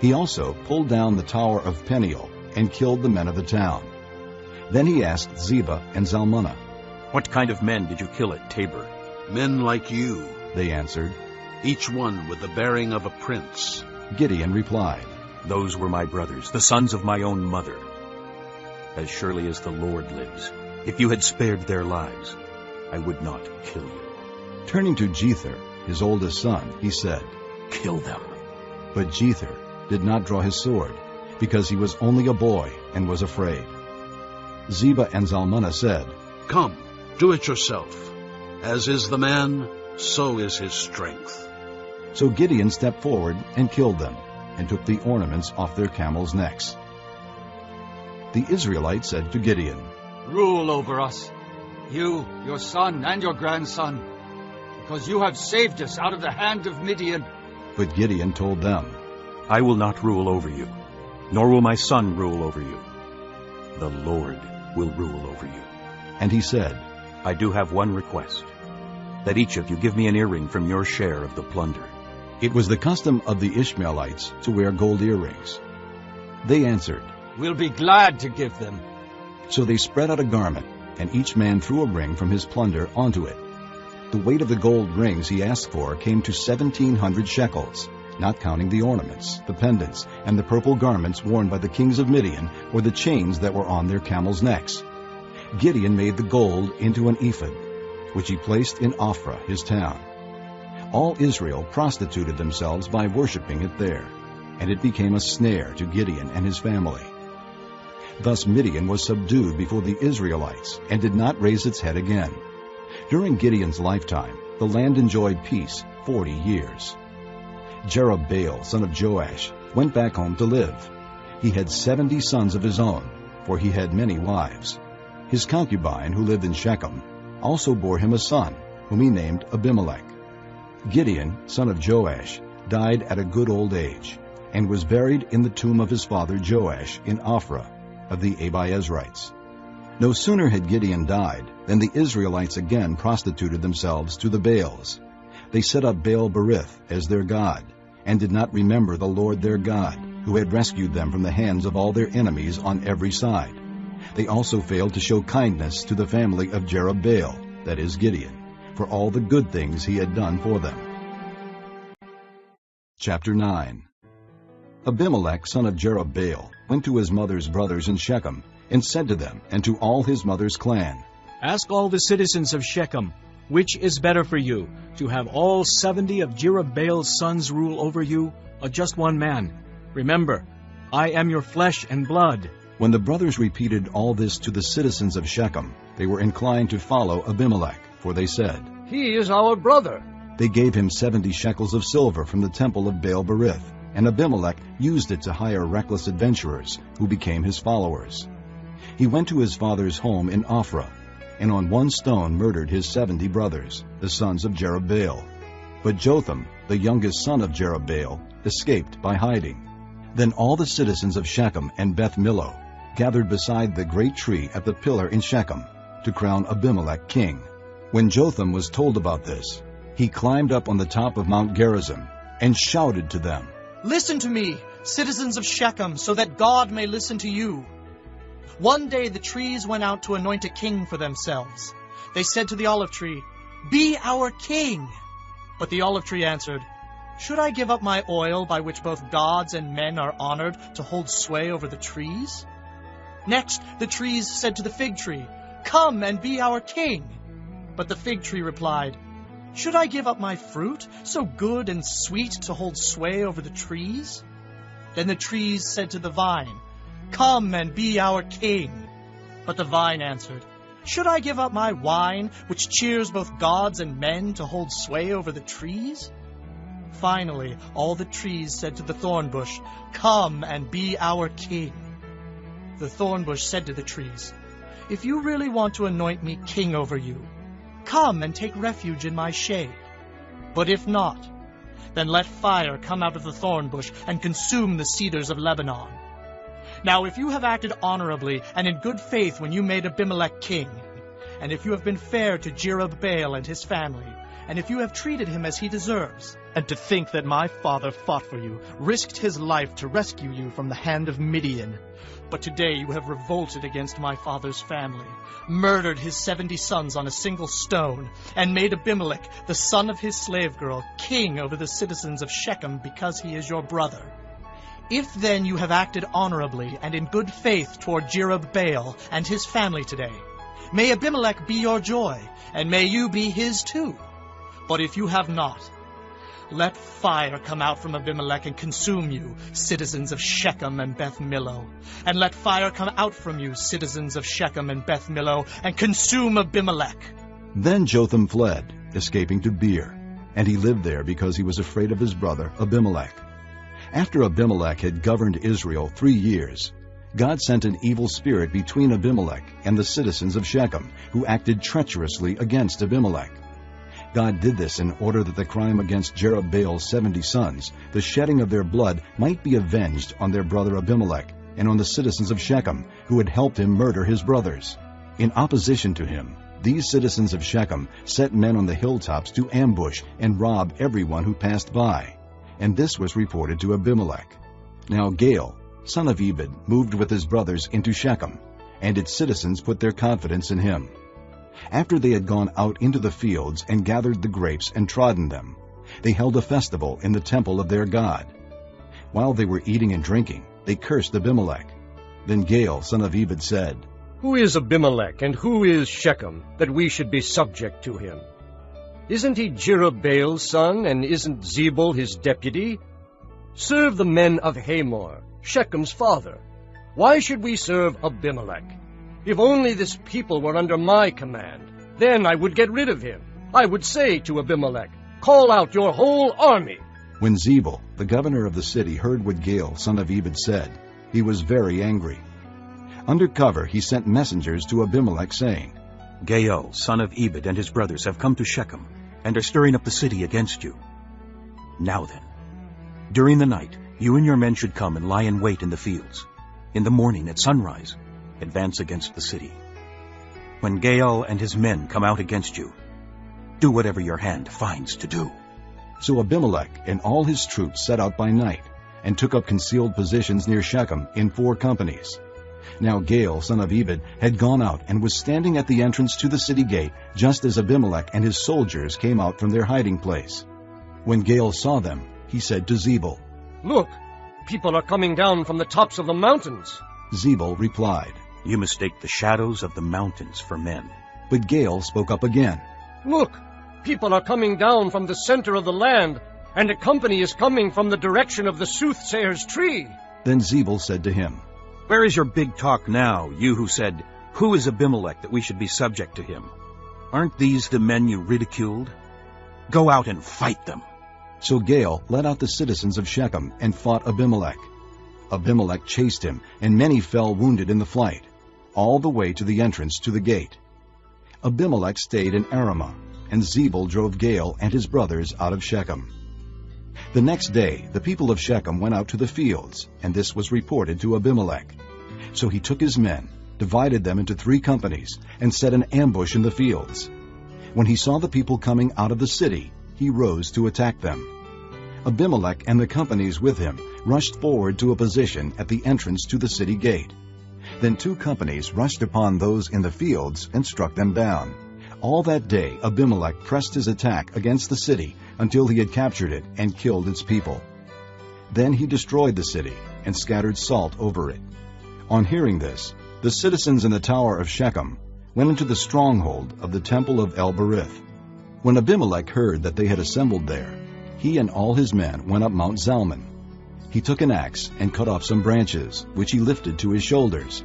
He also pulled down the tower of Peniel and killed the men of the town. Then he asked Zebah and Zalmunna, "What kind of men did you kill at Tabor?" "Men like you," they answered, "each one with the bearing of a prince." Gideon replied, "Those were my brothers, the sons of my own mother. As surely as the Lord lives, if you had spared their lives, I would not kill you." Turning to Jether, his oldest son, he said, "Kill them." But Jether did not draw his sword, because he was only a boy and was afraid. Zebah and Zalmunna said, "Come, do it yourself. As is the man, so is his strength." So Gideon stepped forward and killed them, and took the ornaments off their camels' necks. The Israelites said to Gideon, "Rule over us, you, your son, and your grandson, because you have saved us out of the hand of Midian." But Gideon told them, "I will not rule over you, nor will my son rule over you. The Lord will rule over you." And he said, "I do have one request, that each of you give me an earring from your share of the plunder." It was the custom of the Ishmaelites to wear gold earrings. They answered, "We'll be glad to give them." So they spread out a garment, and each man threw a ring from his plunder onto it. The weight of the gold rings he asked for came to 1,700 shekels, not counting the ornaments, the pendants, and the purple garments worn by the kings of Midian, or the chains that were on their camels' necks. Gideon made the gold into an ephod, which he placed in Ophrah, his town. All Israel prostituted themselves by worshipping it there, and it became a snare to Gideon and his family. Thus Midian was subdued before the Israelites and did not raise its head again. During Gideon's lifetime, the land enjoyed peace 40 years. Jerubbaal, son of Joash, went back home to live. He had 70 sons of his own, for he had many wives. His concubine, who lived in Shechem, also bore him a son, whom he named Abimelech. Gideon, son of Joash, died at a good old age, and was buried in the tomb of his father Joash in Ophrah of the Abiezrites. No sooner had Gideon died than the Israelites again prostituted themselves to the Baals. They set up Baal-berith as their god, and did not remember the Lord their God, who had rescued them from the hands of all their enemies on every side. They also failed to show kindness to the family of Jerubbaal, that is Gideon, for all the good things he had done for them. Chapter 9. Abimelech, son of Jerubbaal, went to his mother's brothers in Shechem, and said to them and to all his mother's clan, "Ask all the citizens of Shechem, which is better for you, to have all 70 of Jerubbaal's sons rule over you, or just one man? Remember, I am your flesh and blood." When the brothers repeated all this to the citizens of Shechem, they were inclined to follow Abimelech, for they said, "He is our brother." They gave him 70 shekels of silver from the temple of Baal-berith, and Abimelech used it to hire reckless adventurers, who became his followers. He went to his father's home in Ophrah, and on one stone murdered his 70 brothers, the sons of Jerubbaal. But Jotham, the youngest son of Jerubbaal, escaped by hiding. Then all the citizens of Shechem and Beth Millo gathered beside the great tree at the pillar in Shechem, to crown Abimelech king. When Jotham was told about this, he climbed up on the top of Mount Gerizim and shouted to them, "Listen to me, citizens of Shechem, so that God may listen to you. One day the trees went out to anoint a king for themselves. They said to the olive tree, 'Be our king.' But the olive tree answered, 'Should I give up my oil by which both gods and men are honored to hold sway over the trees?' Next the trees said to the fig tree, 'Come and be our king.' But the fig tree replied, 'Should I give up my fruit, so good and sweet, to hold sway over the trees?' Then the trees said to the vine, 'Come and be our king.' But the vine answered, 'Should I give up my wine, which cheers both gods and men, to hold sway over the trees?' Finally, all the trees said to the thorn bush, 'Come and be our king.' The thorn bush said to the trees, 'If you really want to anoint me king over you, come and take refuge in my shade. But if not, then let fire come out of the thorn bush and consume the cedars of Lebanon. Now if you have acted honorably and in good faith when you made Abimelech king, and if you have been fair to Jerubbaal and his family, and if you have treated him as he deserves, and to think that my father fought for you, risked his life to rescue you from the hand of Midian, but today you have revolted against my father's family, murdered his 70 sons on a single stone, and made Abimelech, the son of his slave girl, king over the citizens of Shechem because he is your brother. If then you have acted honorably and in good faith toward Jerubbaal and his family today, may Abimelech be your joy, and may you be his too. But if you have not, let fire come out from Abimelech and consume you, citizens of Shechem and Beth Millo. And let fire come out from you, citizens of Shechem and Beth Millo, and consume Abimelech." Then Jotham fled, escaping to Beer, and he lived there because he was afraid of his brother Abimelech. After Abimelech had governed Israel 3 years, God sent an evil spirit between Abimelech and the citizens of Shechem, who acted treacherously against Abimelech. God did this in order that the crime against Jerubbaal's 70 sons, the shedding of their blood, might be avenged on their brother Abimelech and on the citizens of Shechem, who had helped him murder his brothers. In opposition to him, these citizens of Shechem set men on the hilltops to ambush and rob everyone who passed by. And this was reported to Abimelech. Now Gaal, son of Ebed, moved with his brothers into Shechem, and its citizens put their confidence in him. After they had gone out into the fields and gathered the grapes and trodden them, they held a festival in the temple of their God. While they were eating and drinking, they cursed Abimelech. Then Gaal, son of Ebed, said, "Who is Abimelech, and who is Shechem, that we should be subject to him? Isn't he Jerubbaal's son, and isn't Zebul his deputy? Serve the men of Hamor, Shechem's father. Why should we serve Abimelech? If only this people were under my command, then I would get rid of him. I would say to Abimelech, 'Call out your whole army.'" When Zebul, the governor of the city, heard what Gaal, son of Ebed, said, he was very angry. Under cover he sent messengers to Abimelech, saying, "Gaal, son of Ebed, and his brothers have come to Shechem, and are stirring up the city against you. Now then, during the night, you and your men should come and lie in wait in the fields. In the morning at sunrise, advance against the city. When Gaal and his men come out against you, do whatever your hand finds to do." So Abimelech and all his troops set out by night, and took up concealed positions near Shechem in 4 companies. Now Gaal, son of Ebed, had gone out and was standing at the entrance to the city gate, just as Abimelech and his soldiers came out from their hiding place. When Gaal saw them, he said to Zebul, "Look, people are coming down from the tops of the mountains." Zebul replied, "You mistake the shadows of the mountains for men." But Gaal spoke up again, "Look, people are coming down from the center of the land, and a company is coming from the direction of the soothsayer's tree." Then Zebul said to him, "Where is your big talk now, you who said, 'Who is Abimelech that we should be subject to him?' Aren't these the men you ridiculed? Go out and fight them." So Gaal led out the citizens of Shechem and fought Abimelech. Abimelech chased him, and many fell wounded in the flight, all the way to the entrance to the gate. Abimelech stayed in Aramah, and Zebul drove Gaal and his brothers out of Shechem. The next day the people of Shechem went out to the fields, and this was reported to Abimelech. So he took his men, divided them into 3 companies, and set an ambush in the fields. When he saw the people coming out of the city, he rose to attack them. Abimelech and the companies with him rushed forward to a position at the entrance to the city gate. Then 2 companies rushed upon those in the fields and struck them down. All that day Abimelech pressed his attack against the city until he had captured it and killed its people. Then he destroyed the city and scattered salt over it. On hearing this, the citizens in the tower of Shechem went into the stronghold of the temple of El-Berith. When Abimelech heard that they had assembled there, he and all his men went up Mount Zalmon. He took an axe and cut off some branches, which he lifted to his shoulders.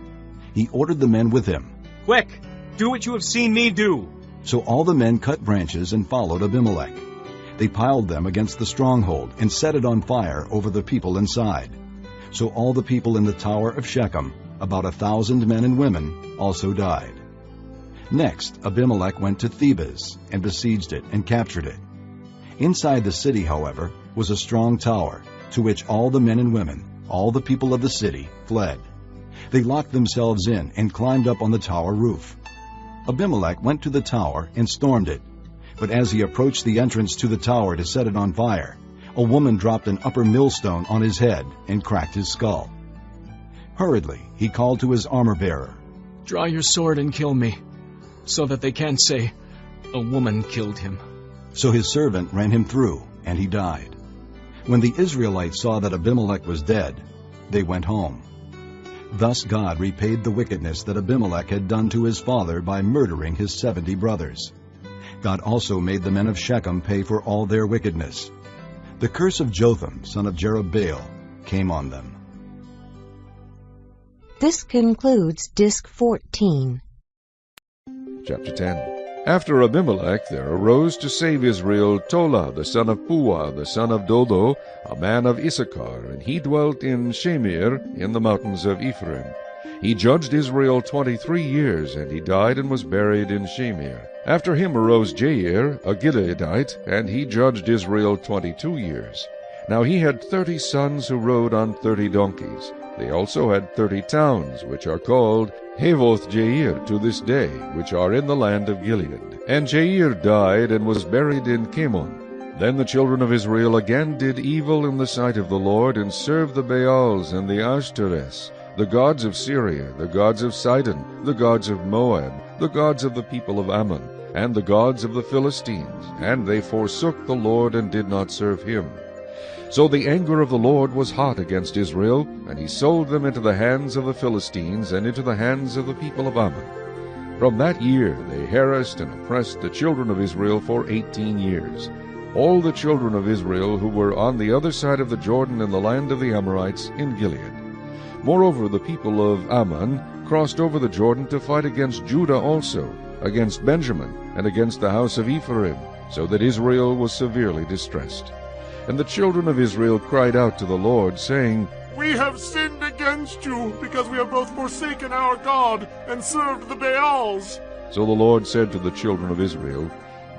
He ordered the men with him, "Quick, do what you have seen me do." So all the men cut branches and followed Abimelech. They piled them against the stronghold and set it on fire over the people inside. So all the people in the tower of Shechem, about 1,000 men and women, also died. Next, Abimelech went to Thebez and besieged it and captured it. Inside the city, however, was a strong tower, to which all the men and women, all the people of the city, fled. They locked themselves in and climbed up on the tower roof. Abimelech went to the tower and stormed it. But as he approached the entrance to the tower to set it on fire, a woman dropped an upper millstone on his head and cracked his skull. Hurriedly, he called to his armor-bearer, "Draw your sword and kill me, so that they can't say, 'A woman killed him.'" So his servant ran him through, and he died. When the Israelites saw that Abimelech was dead, they went home. Thus God repaid the wickedness that Abimelech had done to his father by murdering his 70 brothers. God also made the men of Shechem pay for all their wickedness. The curse of Jotham, son of Jerubbaal, came on them. This concludes Disc 14. Chapter 10. After Abimelech there arose to save Israel Tola, the son of Puah, the son of Dodo, a man of Issachar, and he dwelt in Shamir, in the mountains of Ephraim. He judged Israel 23 years, and he died and was buried in Shamir. After him arose Jair, a Gileadite, and he judged Israel 22 years. Now he had 30 sons who rode on 30 donkeys. They also had 30 towns, which are called Havoth Jair to this day, which are in the land of Gilead. And Jair died and was buried in Camon. Then the children of Israel again did evil in the sight of the Lord, and served the Baals and the Ashtoreths, the gods of Syria, the gods of Sidon, the gods of Moab, the gods of the people of Ammon, and the gods of the Philistines, and they forsook the Lord and did not serve him. So the anger of the Lord was hot against Israel, and he sold them into the hands of the Philistines and into the hands of the people of Ammon. From that year they harassed and oppressed the children of Israel for 18 years. All the children of Israel who were on the other side of the Jordan in the land of the Amorites in Gilead. Moreover, the people of Ammon crossed over the Jordan to fight against Judah also, against Benjamin, and against the house of Ephraim, so that Israel was severely distressed. And the children of Israel cried out to the Lord, saying, We have sinned against you, because we have both forsaken our God and served the Baals. So the Lord said to the children of Israel,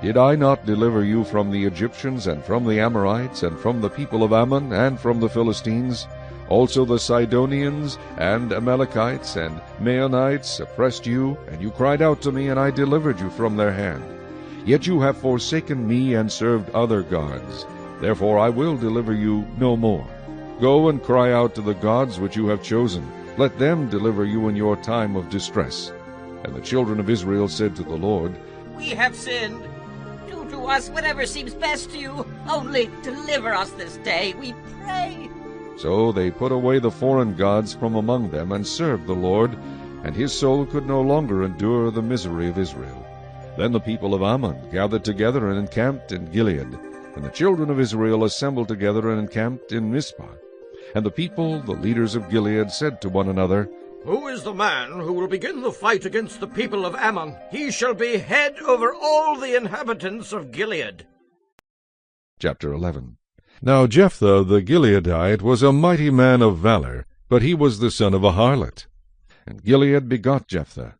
Did I not deliver you from the Egyptians, and from the Amorites, and from the people of Ammon, and from the Philistines? Also the Sidonians, and Amalekites, and Maonites oppressed you, and you cried out to me, and I delivered you from their hand. Yet you have forsaken me, and served other gods. Therefore I will deliver you no more. Go and cry out to the gods which you have chosen. Let them deliver you in your time of distress. And the children of Israel said to the Lord, We have sinned. Do to us whatever seems best to you. Only deliver us this day, we pray. So they put away the foreign gods from among them, and served the Lord, and his soul could no longer endure the misery of Israel. Then the people of Ammon gathered together and encamped in Gilead. And the children of Israel assembled together and encamped in Mizpah. And the people, the leaders of Gilead, said to one another, Who is the man who will begin the fight against the people of Ammon? He shall be head over all the inhabitants of Gilead. Chapter 11. Now Jephthah the Gileadite was a mighty man of valor, but he was the son of a harlot. And Gilead begot Jephthah.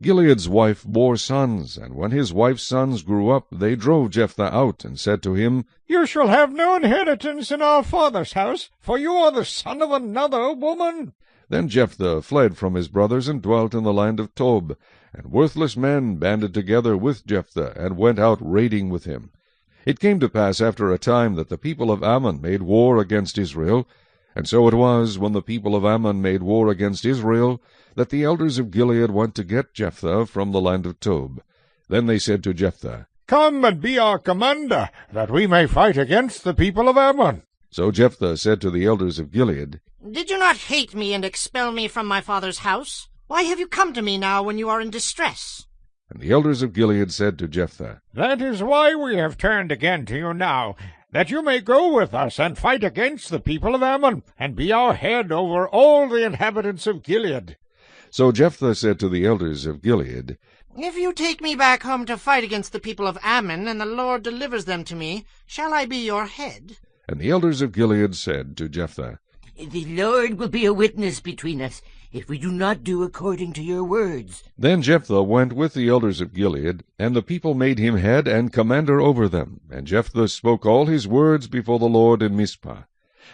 Gilead's wife bore sons, and when his wife's sons grew up, they drove Jephthah out, and said to him, You shall have no inheritance in our father's house, for you are the son of another woman. Then Jephthah fled from his brothers and dwelt in the land of Tob, and worthless men banded together with Jephthah, and went out raiding with him. It came to pass after a time that the people of Ammon made war against Israel. And so it was, when the people of Ammon made war against Israel, that the elders of Gilead went to get Jephthah from the land of Tob. Then they said to Jephthah, Come and be our commander, that we may fight against the people of Ammon. So Jephthah said to the elders of Gilead, Did you not hate me and expel me from my father's house? Why have you come to me now when you are in distress? And the elders of Gilead said to Jephthah, That is why we have turned again to you now, that you may go with us and fight against the people of Ammon, and be our head over all the inhabitants of Gilead. So Jephthah said to the elders of Gilead, If you take me back home to fight against the people of Ammon, and the Lord delivers them to me, shall I be your head? And the elders of Gilead said to Jephthah, The Lord will be a witness between us, if we do not do according to your words. Then Jephthah went with the elders of Gilead, and the people made him head and commander over them. And Jephthah spoke all his words before the Lord in Mizpah.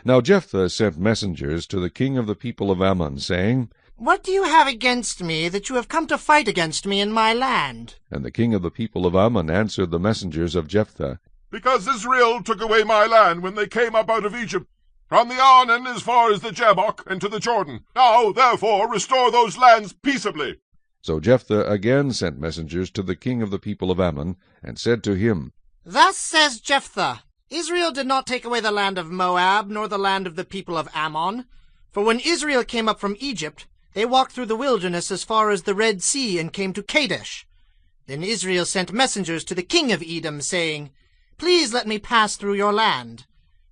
Now Jephthah sent messengers to the king of the people of Ammon, saying, What do you have against me, that you have come to fight against me in my land? And the king of the people of Ammon answered the messengers of Jephthah, Because Israel took away my land when they came up out of Egypt, from the Arnon as far as the Jabbok and to the Jordan. Now, therefore, restore those lands peaceably. So Jephthah again sent messengers to the king of the people of Ammon, and said to him, Thus says Jephthah, Israel did not take away the land of Moab, nor the land of the people of Ammon. For when Israel came up from Egypt, they walked through the wilderness as far as the Red Sea, and came to Kadesh. Then Israel sent messengers to the king of Edom, saying, Please let me pass through your land.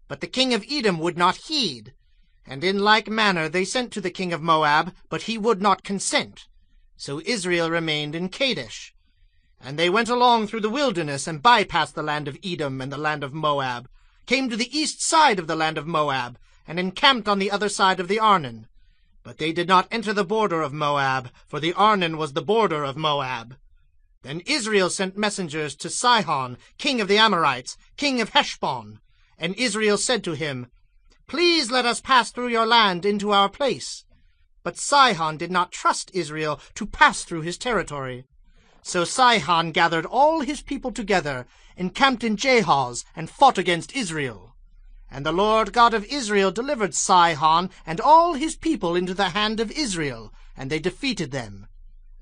But the king of Edom would not heed. And in like manner they sent to the king of Moab, but he would not consent. So Israel remained in Kadesh. And they went along through the wilderness, and bypassed the land of Edom and the land of Moab, came to the east side of the land of Moab, and encamped on the other side of the Arnon. But they did not enter the border of Moab, for the Arnon was the border of Moab. Then Israel sent messengers to Sihon, king of the Amorites, king of Heshbon. And Israel said to him, Please let us pass through your land into our place. But Sihon did not trust Israel to pass through his territory. So Sihon gathered all his people together, encamped in Jahaz, and fought against Israel. And the Lord God of Israel delivered Sihon and all his people into the hand of Israel, and they defeated them.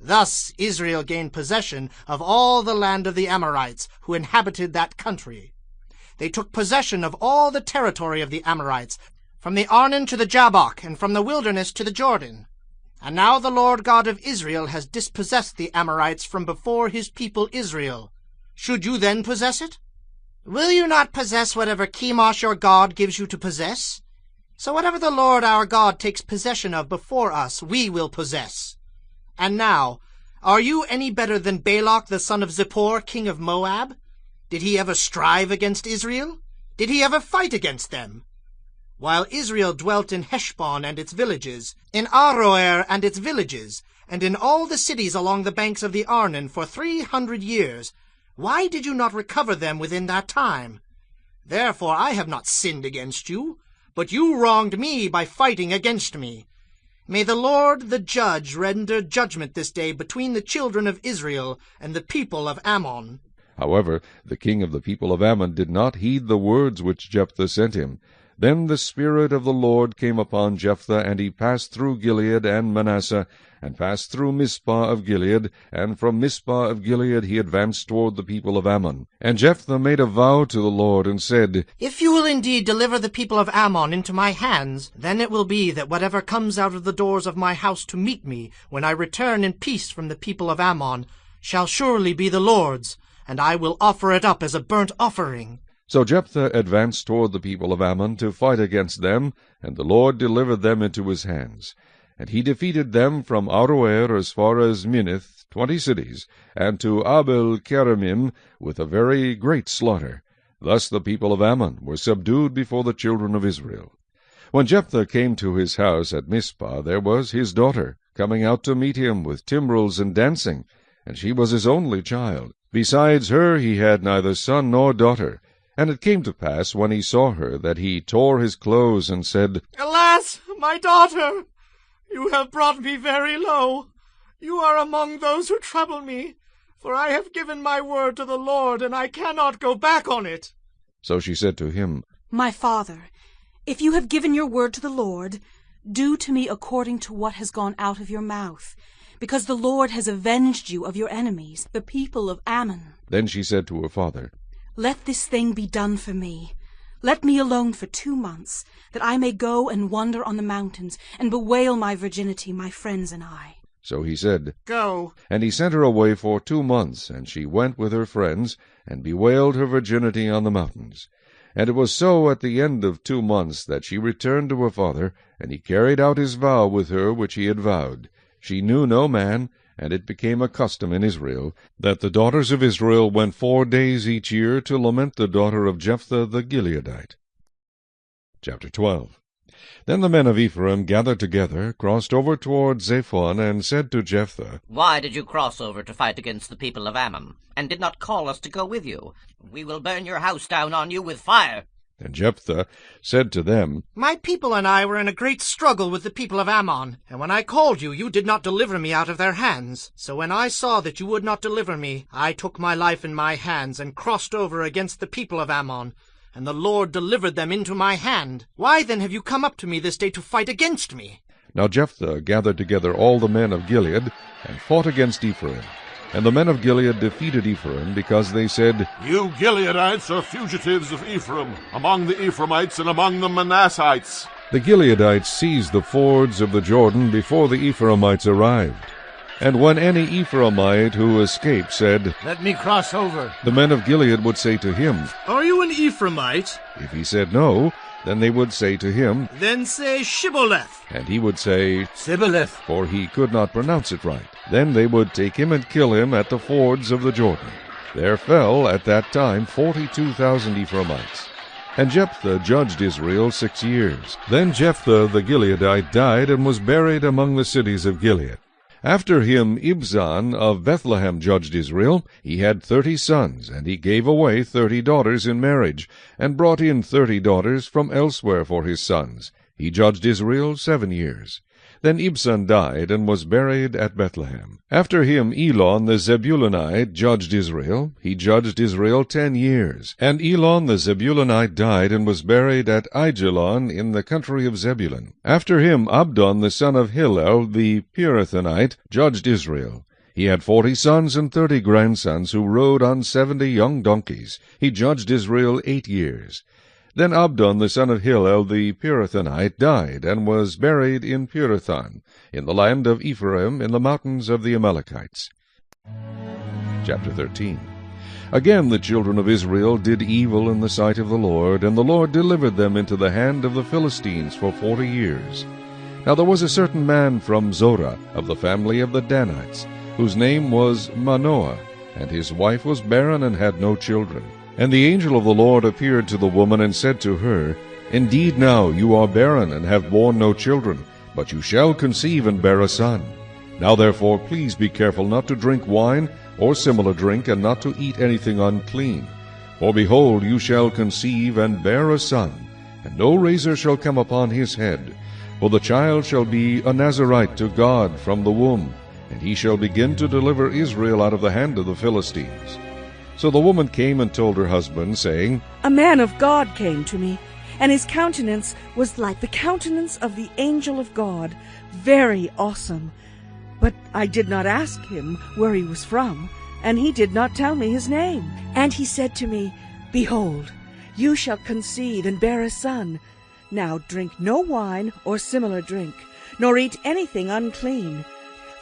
Thus Israel gained possession of all the land of the Amorites, who inhabited that country. They took possession of all the territory of the Amorites, from the Arnon to the Jabbok, and from the wilderness to the Jordan. And now the Lord God of Israel has dispossessed the Amorites from before his people Israel. Should you then possess it? Will you not possess whatever Chemosh your God gives you to possess? So whatever the Lord our God takes possession of before us, we will possess. And now, are you any better than Balak the son of Zippor, king of Moab? Did he ever strive against Israel? Did he ever fight against them? While Israel dwelt in Heshbon and its villages, in Aroer and its villages, and in all the cities along the banks of the Arnon for 300 years, why did you not recover them within that time? Therefore I have not sinned against you, but you wronged me by fighting against me. May the Lord the judge render judgment this day between the children of Israel and the people of Ammon. However, the king of the people of Ammon did not heed the words which Jephthah sent him. Then the Spirit of the Lord came upon Jephthah, and he passed through Gilead and Manasseh, and passed through Mizpah of Gilead, and from Mizpah of Gilead he advanced toward the people of Ammon. And Jephthah made a vow to the Lord, and said, If you will indeed deliver the people of Ammon into my hands, then it will be that whatever comes out of the doors of my house to meet me, when I return in peace from the people of Ammon, shall surely be the Lord's, and I will offer it up as a burnt offering. So Jephthah advanced toward the people of Ammon to fight against them, and the Lord delivered them into his hands. And he defeated them from Aroer as far as Minnith, 20 cities, and to Abel-keramim with a very great slaughter. Thus the people of Ammon were subdued before the children of Israel. When Jephthah came to his house at Mizpah, there was his daughter coming out to meet him with timbrels and dancing, and she was his only child. Besides her he had neither son nor daughter. And it came to pass, when he saw her, that he tore his clothes, and said, Alas, my daughter! You have brought me very low. You are among those who trouble me, for I have given my word to the Lord, and I cannot go back on it. So she said to him, My father, if you have given your word to the Lord, do to me according to what has gone out of your mouth, because the Lord has avenged you of your enemies, the people of Ammon. Then she said to her father, Let this thing be done for me. Let me alone for 2 months, that I may go and wander on the mountains, and bewail my virginity, my friends and I. So he said, Go. And he sent her away for 2 months, and she went with her friends, and bewailed her virginity on the mountains. And it was so at the end of 2 months that she returned to her father, and he carried out his vow with her which he had vowed. She knew no man, and it became a custom in Israel, that the daughters of Israel went 4 days each year to lament the daughter of Jephthah the Gileadite. Chapter 12. Then the men of Ephraim gathered together, crossed over toward Zaphon, and said to Jephthah, Why did you cross over to fight against the people of Ammon, and did not call us to go with you? We will burn your house down on you with fire. And Jephthah said to them, My people and I were in a great struggle with the people of Ammon, and when I called you, you did not deliver me out of their hands. So when I saw that you would not deliver me, I took my life in my hands, and crossed over against the people of Ammon, and the Lord delivered them into my hand. Why then have you come up to me this day to fight against me? Now Jephthah gathered together all the men of Gilead, and fought against Ephraim. And the men of Gilead defeated Ephraim, because they said, You Gileadites are fugitives of Ephraim, among the Ephraimites and among the Manassites. The Gileadites seized the fords of the Jordan before the Ephraimites arrived. And when any Ephraimite who escaped said, Let me cross over, the men of Gilead would say to him, Are you an Ephraimite? If he said no, then they would say to him, Then say Shibboleth. And he would say, Sibboleth, for he could not pronounce it right. Then they would take him and kill him at the fords of the Jordan. There fell at that time 42,000 Ephraimites. And Jephthah judged Israel 6 years. Then Jephthah the Gileadite died, and was buried among the cities of Gilead. After him Ibzan of Bethlehem judged Israel. He had 30 sons, and he gave away 30 daughters in marriage, and brought in 30 daughters from elsewhere for his sons. He judged Israel 7 years. Then Ibzan died, and was buried at Bethlehem. After him Elon the Zebulunite judged Israel. He judged Israel 10 years. And Elon the Zebulunite died, and was buried at Aijalon in the country of Zebulun. After him Abdon the son of Hillel the Pirathonite judged Israel. He had 40 sons and 30 grandsons, who rode on 70 young donkeys. He judged Israel 8 years. Then Abdon the son of Hillel the Pirathonite died, and was buried in Pirathon, in the land of Ephraim, in the mountains of the Amalekites. Chapter 13. Again the children of Israel did evil in the sight of the Lord, and the Lord delivered them into the hand of the Philistines for 40 years. Now there was a certain man from Zorah, of the family of the Danites, whose name was Manoah, and his wife was barren and had no children. And the angel of the Lord appeared to the woman, and said to her, Indeed now you are barren, and have borne no children, but you shall conceive and bear a son. Now therefore please be careful not to drink wine, or similar drink, and not to eat anything unclean. For behold, you shall conceive and bear a son, and no razor shall come upon his head. For the child shall be a Nazarite to God from the womb, and he shall begin to deliver Israel out of the hand of the Philistines. So the woman came and told her husband, saying, A man of God came to me, and his countenance was like the countenance of the angel of God, very awesome. But I did not ask him where he was from, and he did not tell me his name. And he said to me, Behold, you shall conceive and bear a son. Now drink no wine or similar drink, nor eat anything unclean.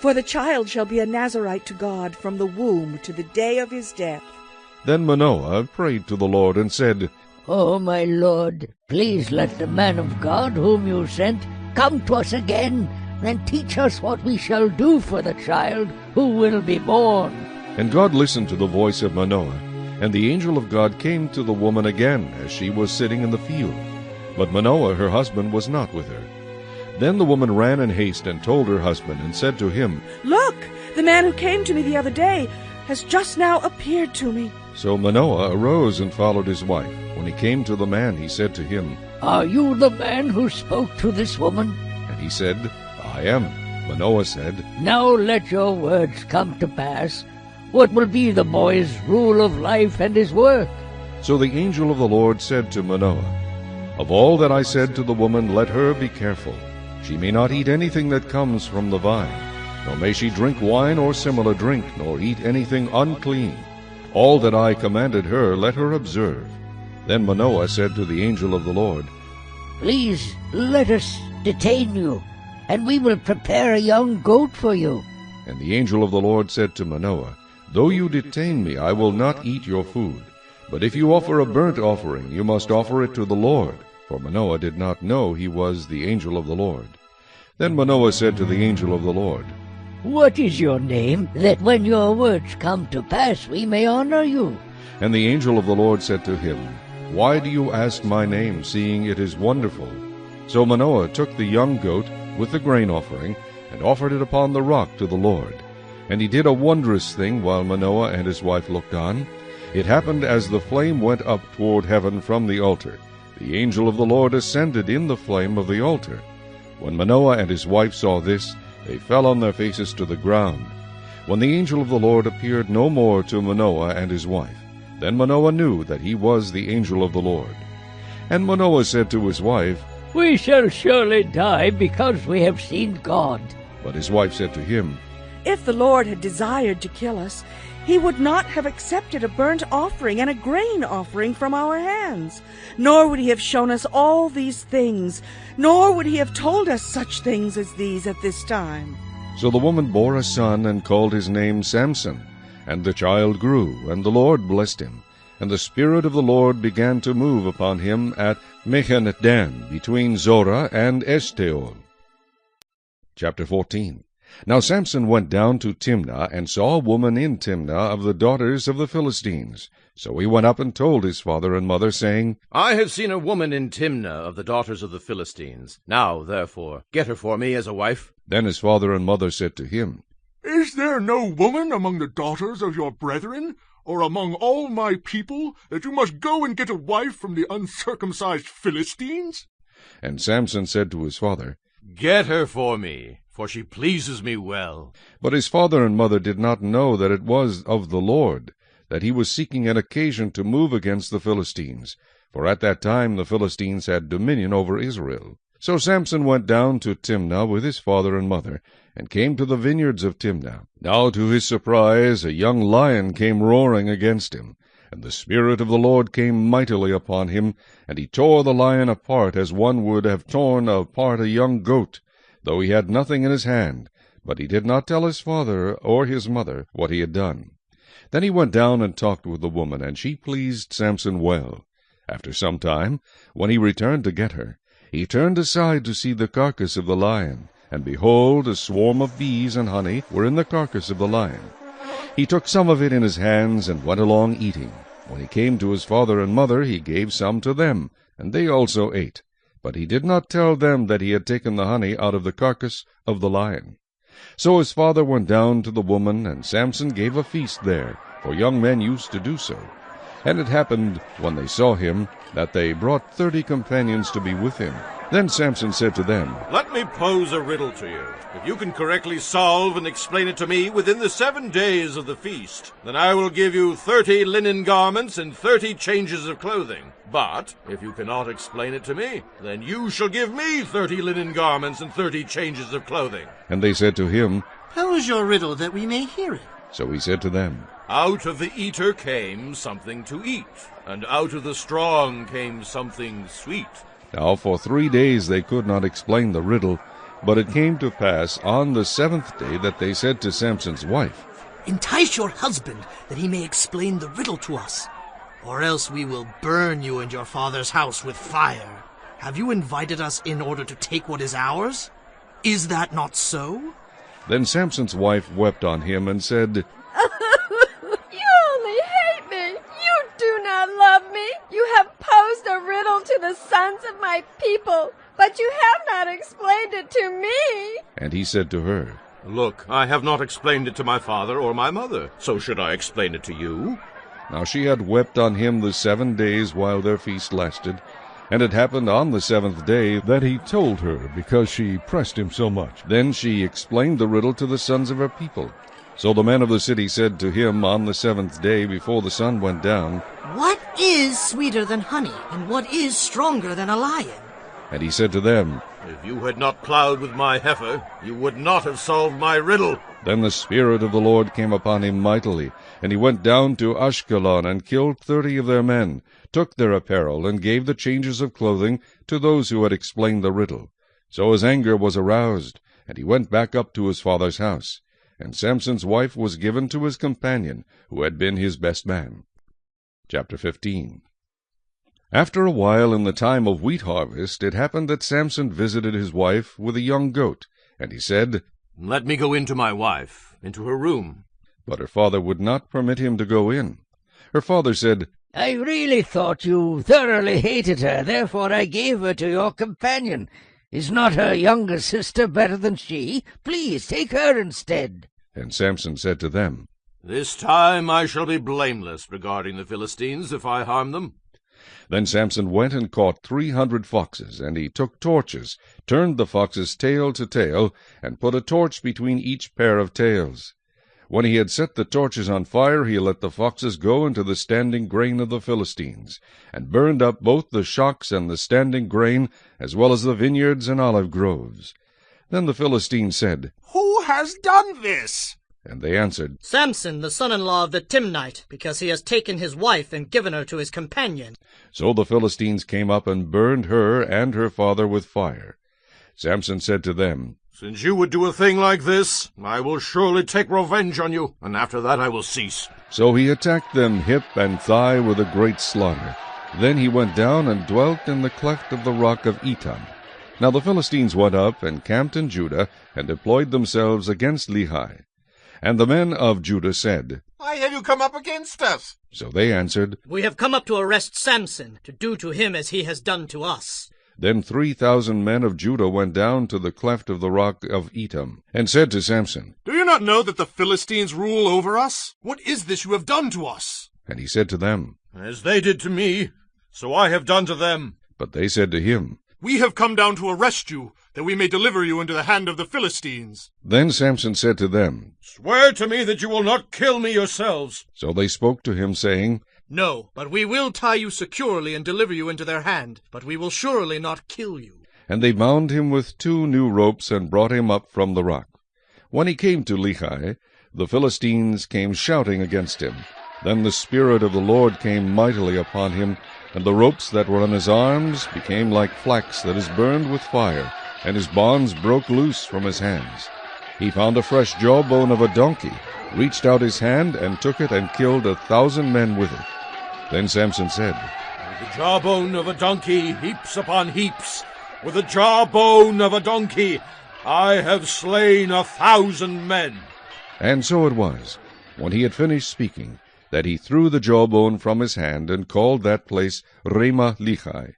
For the child shall be a Nazarite to God from the womb to the day of his death. Then Manoah prayed to the Lord, and said, O my Lord, please let the man of God whom you sent come to us again, and teach us what we shall do for the child who will be born. And God listened to the voice of Manoah, and the angel of God came to the woman again, as she was sitting in the field. But Manoah her husband was not with her. Then the woman ran in haste, and told her husband, and said to him, Look, the man who came to me the other day has just now appeared to me. So Manoah arose and followed his wife. When he came to the man, he said to him, Are you the man who spoke to this woman? And he said, I am. Manoah said, Now let your words come to pass. What will be the boy's rule of life and his work? So the angel of the Lord said to Manoah, Of all that I said to the woman, let her be careful. She may not eat anything that comes from the vine, nor may she drink wine or similar drink, nor eat anything unclean. All that I commanded her, let her observe. Then Manoah said to the angel of the Lord, Please let us detain you, and we will prepare a young goat for you. And the angel of the Lord said to Manoah, Though you detain me, I will not eat your food. But if you offer a burnt offering, you must offer it to the Lord. For Manoah did not know he was the angel of the Lord. Then Manoah said to the angel of the Lord, What is your name, that when your words come to pass we may honor you? And the angel of the Lord said to him, Why do you ask my name, seeing it is wonderful? So Manoah took the young goat with the grain offering, and offered it upon the rock to the Lord. And he did a wondrous thing while Manoah and his wife looked on. It happened as the flame went up toward heaven from the altar. The angel of the Lord ascended in the flame of the altar. When Manoah and his wife saw this, they fell on their faces to the ground. When the angel of the Lord appeared no more to Manoah and his wife, then Manoah knew that he was the angel of the Lord. And Manoah said to his wife, We shall surely die because we have seen God. But his wife said to him, If the Lord had desired to kill us, he would not have accepted a burnt offering and a grain offering from our hands. Nor would he have shown us all these things, nor would he have told us such things as these at this time. So the woman bore a son, and called his name Samson. And the child grew, and the Lord blessed him. And the Spirit of the Lord began to move upon him at Mechaneh-dan, between Zorah and Eshtaol. Chapter 14. Now Samson went down to Timnah, and saw a woman in Timnah of the daughters of the Philistines. So he went up and told his father and mother, saying, I have seen a woman in Timnah of the daughters of the Philistines. Now, therefore, get her for me as a wife. Then his father and mother said to him, Is there no woman among the daughters of your brethren, or among all my people, that you must go and get a wife from the uncircumcised Philistines? And Samson said to his father, Get her for me, for she pleases me well. But his father and mother did not know that it was of the Lord, that he was seeking an occasion to move against the Philistines, for at that time the Philistines had dominion over Israel. So Samson went down to Timnah with his father and mother, and came to the vineyards of Timnah. Now to his surprise a young lion came roaring against him, and the Spirit of the Lord came mightily upon him, and he tore the lion apart as one would have torn apart a young goat, though he had nothing in his hand. But he did not tell his father or his mother what he had done. Then he went down and talked with the woman, and she pleased Samson well. After some time, when he returned to get her, he turned aside to see the carcass of the lion, and behold, a swarm of bees and honey were in the carcass of the lion. He took some of it in his hands, and went along eating. When he came to his father and mother, he gave some to them, and they also ate. But he did not tell them that he had taken the honey out of the carcass of the lion. So his father went down to the woman, and Samson gave a feast there, for young men used to do so. And it happened, when they saw him, that they brought 30 companions to be with him. Then Samson said to them, Let me pose a riddle to you. If you can correctly solve and explain it to me within the 7 days of the feast, then I will give you 30 linen garments and 30 changes of clothing. But if you cannot explain it to me, then you shall give me 30 linen garments and 30 changes of clothing. And they said to him, Pose your riddle that we may hear it. So he said to them, Out of the eater came something to eat, and out of the strong came something sweet. Now for 3 days they could not explain the riddle, but it came to pass on the 7th day that they said to Samson's wife, Entice your husband, that he may explain the riddle to us, or else we will burn you and your father's house with fire. Have you invited us in order to take what is ours? Is that not so? Then Samson's wife wept on him and said, You only hate me. You do not love me. You have posed a riddle to the sons of my people, but you have not explained it to me. And he said to her, Look, I have not explained it to my father or my mother, so should I explain it to you? Now she had wept on him the 7 days while their feast lasted, And it happened on the seventh day that he told her, because she pressed him so much. Then she explained the riddle to the sons of her people. So the men of the city said to him on the seventh day before the sun went down, "What is sweeter than honey, and what is stronger than a lion?" And he said to them, "If you had not plowed with my heifer, you would not have solved my riddle." Then the Spirit of the Lord came upon him mightily, and he went down to Ashkelon and killed 30 of their men, took their apparel, and gave the changes of clothing to those who had explained the riddle. So his anger was aroused, and he went back up to his father's house. And Samson's wife was given to his companion, who had been his best man. Chapter 15. After a while, in the time of wheat harvest, it happened that Samson visited his wife with a young goat, and he said, "Let me go in to my wife, into her room." But her father would not permit him to go in. Her father said, I really thought you thoroughly hated her, therefore I gave her to your companion. Is not her younger sister better than she? Please take her instead. And Samson said to them, "This time I shall be blameless regarding the Philistines if I harm them." Then Samson went and caught 300 foxes, and he took torches, turned the foxes tail to tail, and put a torch between each pair of tails. When he had set the torches on fire, he let the foxes go into the standing grain of the Philistines, and burned up both the shocks and the standing grain, as well as the vineyards and olive groves. Then the Philistines said, "Who has done this?" And they answered, "Samson, the son-in-law of the Timnite, because he has taken his wife and given her to his companion." So the Philistines came up and burned her and her father with fire. Samson said to them, "Since you would do a thing like this, I will surely take revenge on you, and after that I will cease." So he attacked them hip and thigh with a great slaughter. Then he went down and dwelt in the cleft of the rock of Etam. Now the Philistines went up and camped in Judah, and deployed themselves against Lehi. And the men of Judah said, "Why have you come up against us?" So they answered, "We have come up to arrest Samson, to do to him as he has done to us." Then 3,000 men of Judah went down to the cleft of the rock of Etam, and said to Samson, "Do you not know that the Philistines rule over us? What is this you have done to us?" And he said to them, "As they did to me, so I have done to them." But they said to him, "We have come down to arrest you, that we may deliver you into the hand of the Philistines." Then Samson said to them, "Swear to me that you will not kill me yourselves." So they spoke to him, saying, "No, but we will tie you securely and deliver you into their hand, but we will surely not kill you." And they bound him with 2 new ropes, and brought him up from the rock. When he came to Lehi, the Philistines came shouting against him. Then the Spirit of the Lord came mightily upon him, and the ropes that were on his arms became like flax that is burned with fire, and his bonds broke loose from his hands. He found a fresh jawbone of a donkey, reached out his hand, and took it, and killed 1,000 men with it. Then Samson said, "With the jawbone of a donkey, heaps upon heaps, with the jawbone of a donkey, I have slain 1,000 men." And so it was, when he had finished speaking, that he threw the jawbone from his hand, and called that place Ramah Lehi.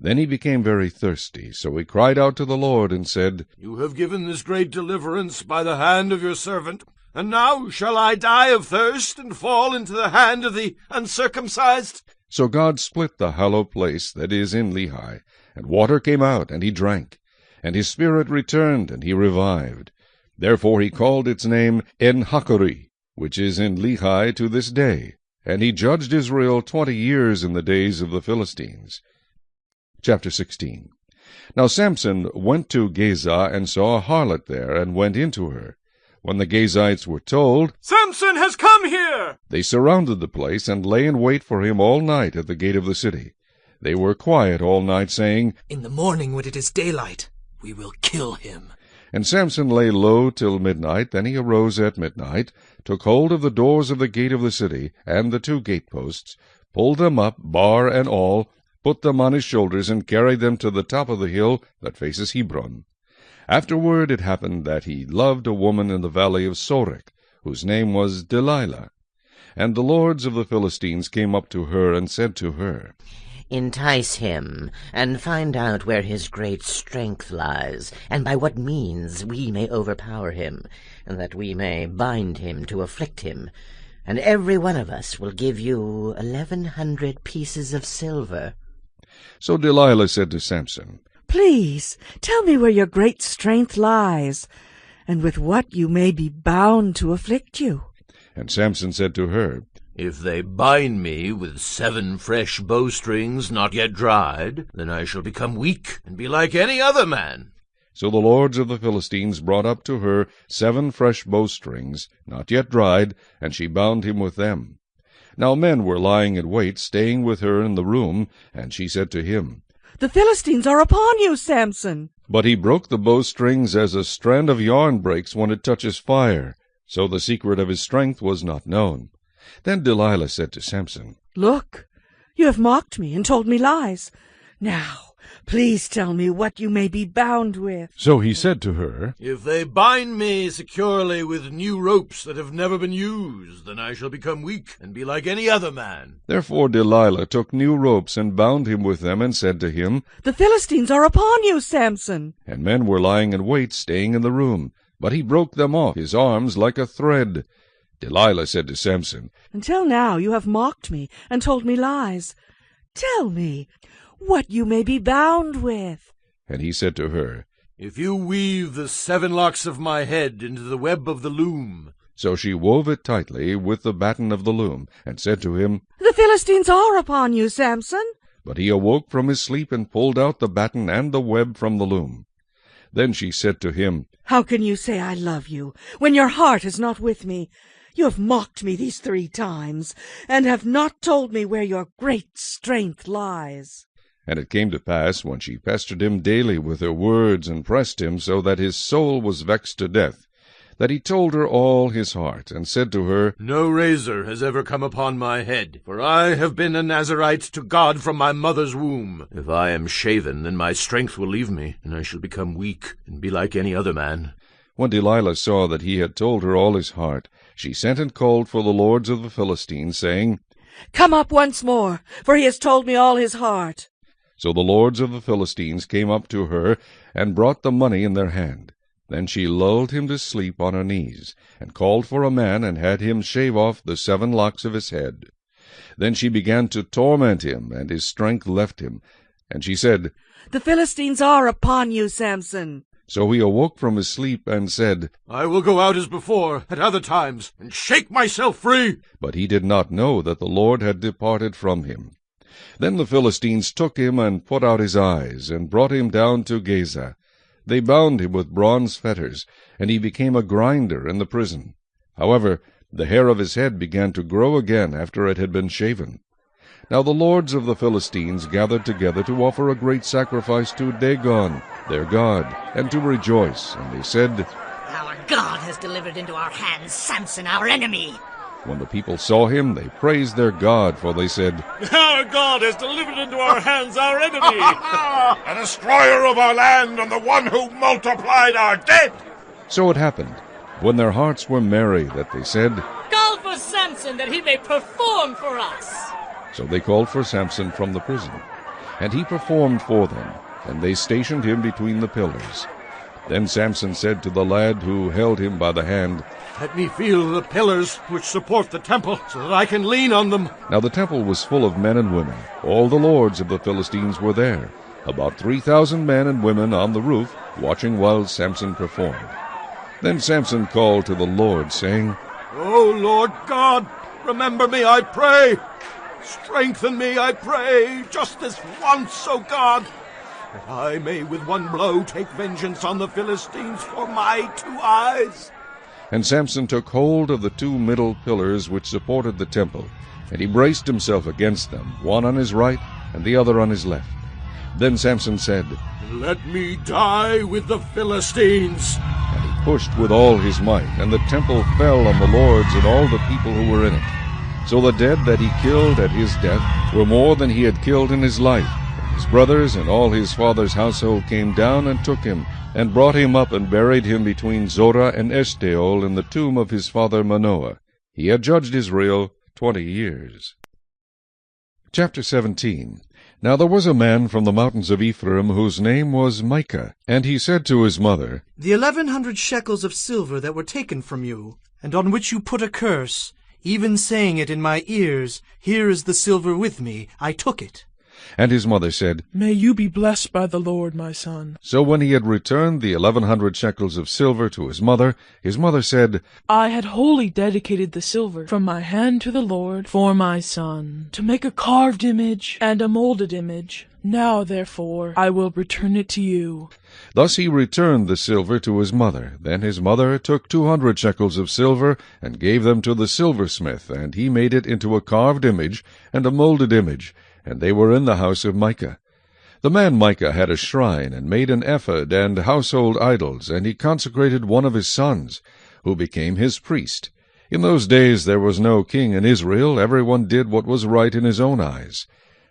Then he became very thirsty, so he cried out to the Lord, and said, "You have given this great deliverance by the hand of your servant, and now shall I die of thirst, and fall into the hand of the uncircumcised?" So God split the hollow place that is in Lehi, and water came out, and he drank. And his spirit returned, and he revived. Therefore he called its name En-Hakkore, which is in Lehi to this day. And he judged Israel 20 years in the days of the Philistines. Chapter 16. Now Samson went to Gaza, and saw a harlot there, and went into her. When the Gazites were told, "Samson has come here!" they surrounded the place, and lay in wait for him all night at the gate of the city. They were quiet all night, saying, "In the morning when it is daylight, we will kill him." And Samson lay low till midnight. Then he arose at midnight, took hold of the doors of the gate of the city, and the 2 gateposts, pulled them up, bar and all, put them on his shoulders, and carried them to the top of the hill that faces Hebron. Afterward it happened that he loved a woman in the valley of Sorek, whose name was Delilah. And the lords of the Philistines came up to her, and said to her, "Entice him, and find out where his great strength lies, and by what means we may overpower him, and that we may bind him to afflict him. And every one of us will give you 1,100 pieces of silver." So Delilah said to Samson, Please, tell me where your great strength lies, and with what you may be bound to afflict you. And Samson said to her, If they bind me with 7 fresh bowstrings not yet dried, then I shall become weak and be like any other man. So the lords of the Philistines brought up to her 7 fresh bowstrings, not yet dried, and she bound him with them. Now men were lying in wait, staying with her in the room, and she said to him, The Philistines are upon you, Samson. But he broke the bowstrings as a strand of yarn breaks when it touches fire. So the secret of his strength was not known. Then Delilah said to Samson, Look, you have mocked me and told me lies. Now, please tell me what you may be bound with. So he said to her, If they bind me securely with new ropes that have never been used, then I shall become weak and be like any other man. Therefore Delilah took new ropes and bound him with them, and said to him, The Philistines are upon you, Samson. And men were lying in wait, staying in the room. But he broke them off, his arms like a thread. Delilah said to Samson, Until now you have mocked me and told me lies. Tell me what you may be bound with. And he said to her, If you weave the 7 locks of my head into the web of the loom. So she wove it tightly with the batten of the loom, and said to him, The Philistines are upon you, Samson. But he awoke from his sleep and pulled out the batten and the web from the loom. Then she said to him, How can you say I love you, when your heart is not with me? You have mocked me these 3 times, and have not told me where your great strength lies. And it came to pass, when she pestered him daily with her words, and pressed him so that his soul was vexed to death, that he told her all his heart, and said to her, No razor has ever come upon my head, for I have been a Nazirite to God from my mother's womb. If I am shaven, then my strength will leave me, and I shall become weak, and be like any other man. When Delilah saw that he had told her all his heart, she sent and called for the lords of the Philistines, saying, Come up once more, for he has told me all his heart. So the lords of the Philistines came up to her, and brought the money in their hand. Then she lulled him to sleep on her knees, and called for a man, and had him shave off the 7 locks of his head. Then she began to torment him, and his strength left him. And she said, The Philistines are upon you, Samson. So he awoke from his sleep, and said, I will go out as before, at other times, and shake myself free. But he did not know that the Lord had departed from him. Then the Philistines took him, and put out his eyes, and brought him down to Gaza. They bound him with bronze fetters, and he became a grinder in the prison. However, the hair of his head began to grow again after it had been shaven. Now the lords of the Philistines gathered together to offer a great sacrifice to Dagon, their god, and to rejoice. And they said, Our God has delivered into our hands Samson, our enemy. When the people saw him, they praised their God, for they said, Our God has delivered into our hands our enemy, a destroyer of our land, and the one who multiplied our dead. So it happened, when their hearts were merry, that they said, Call for Samson, that he may perform for us. So they called for Samson from the prison, and he performed for them, and they stationed him between the pillars. Then Samson said to the lad who held him by the hand, Let me feel the pillars which support the temple, so that I can lean on them. Now the temple was full of men and women. All the lords of the Philistines were there, about 3,000 men and women on the roof, watching while Samson performed. Then Samson called to the Lord, saying, O Lord God, remember me, I pray. Strengthen me, I pray, just this once, O God, that I may with one blow take vengeance on the Philistines for my 2 eyes. And Samson took hold of the 2 middle pillars which supported the temple, and he braced himself against them, one on his right and the other on his left. Then Samson said, Let me die with the Philistines. And he pushed with all his might, and the temple fell on the lords and all the people who were in it. So the dead that he killed at his death were more than he had killed in his life. And his brothers and all his father's household came down and took him, and brought him up and buried him between Zorah and Eshtaol in the tomb of his father Manoah. He had judged Israel 20 years. Chapter 17. Now there was a man from the mountains of Ephraim whose name was Micah, and he said to his mother, The 1,100 shekels of silver that were taken from you, and on which you put a curse, even saying it in my ears, Here is the silver with me, I took it. And his mother said, May you be blessed by the Lord, my son. So when he had returned the 1,100 shekels of silver to his mother said, I had wholly dedicated the silver from my hand to the Lord for my son, to make a carved image and a molded image. Now, therefore, I will return it to you. Thus he returned the silver to his mother. Then his mother took 200 shekels of silver, and gave them to the silversmith, and he made it into a carved image and a molded image, and they were in the house of Micah. The man Micah had a shrine, and made an ephod and household idols, and he consecrated one of his sons, who became his priest. In those days there was no king in Israel. Every one did what was right in his own eyes.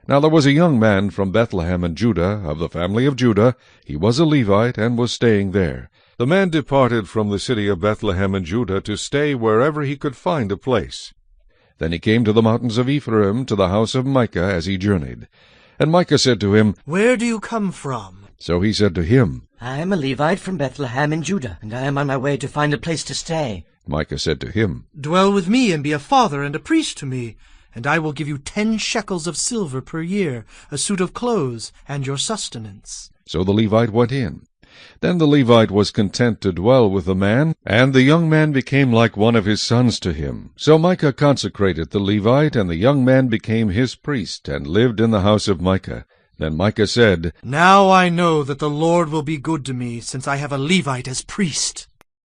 Now there was a young man from Bethlehem in Judah, of the family of Judah. He was a Levite, and was staying there. The man departed from the city of Bethlehem in Judah to stay wherever he could find a place. Then he came to the mountains of Ephraim, to the house of Micah, as he journeyed. And Micah said to him, Where do you come from? So he said to him, I am a Levite from Bethlehem in Judah, and I am on my way to find a place to stay. Micah said to him, Dwell with me, and be a father and a priest to me, and I will give you 10 shekels of silver per year, a suit of clothes, and your sustenance. So the Levite went in. Then the Levite was content to dwell with the man, and the young man became like one of his sons to him. So Micah consecrated the Levite, and the young man became his priest, and lived in the house of Micah. Then Micah said, Now I know that the Lord will be good to me, since I have a Levite as priest.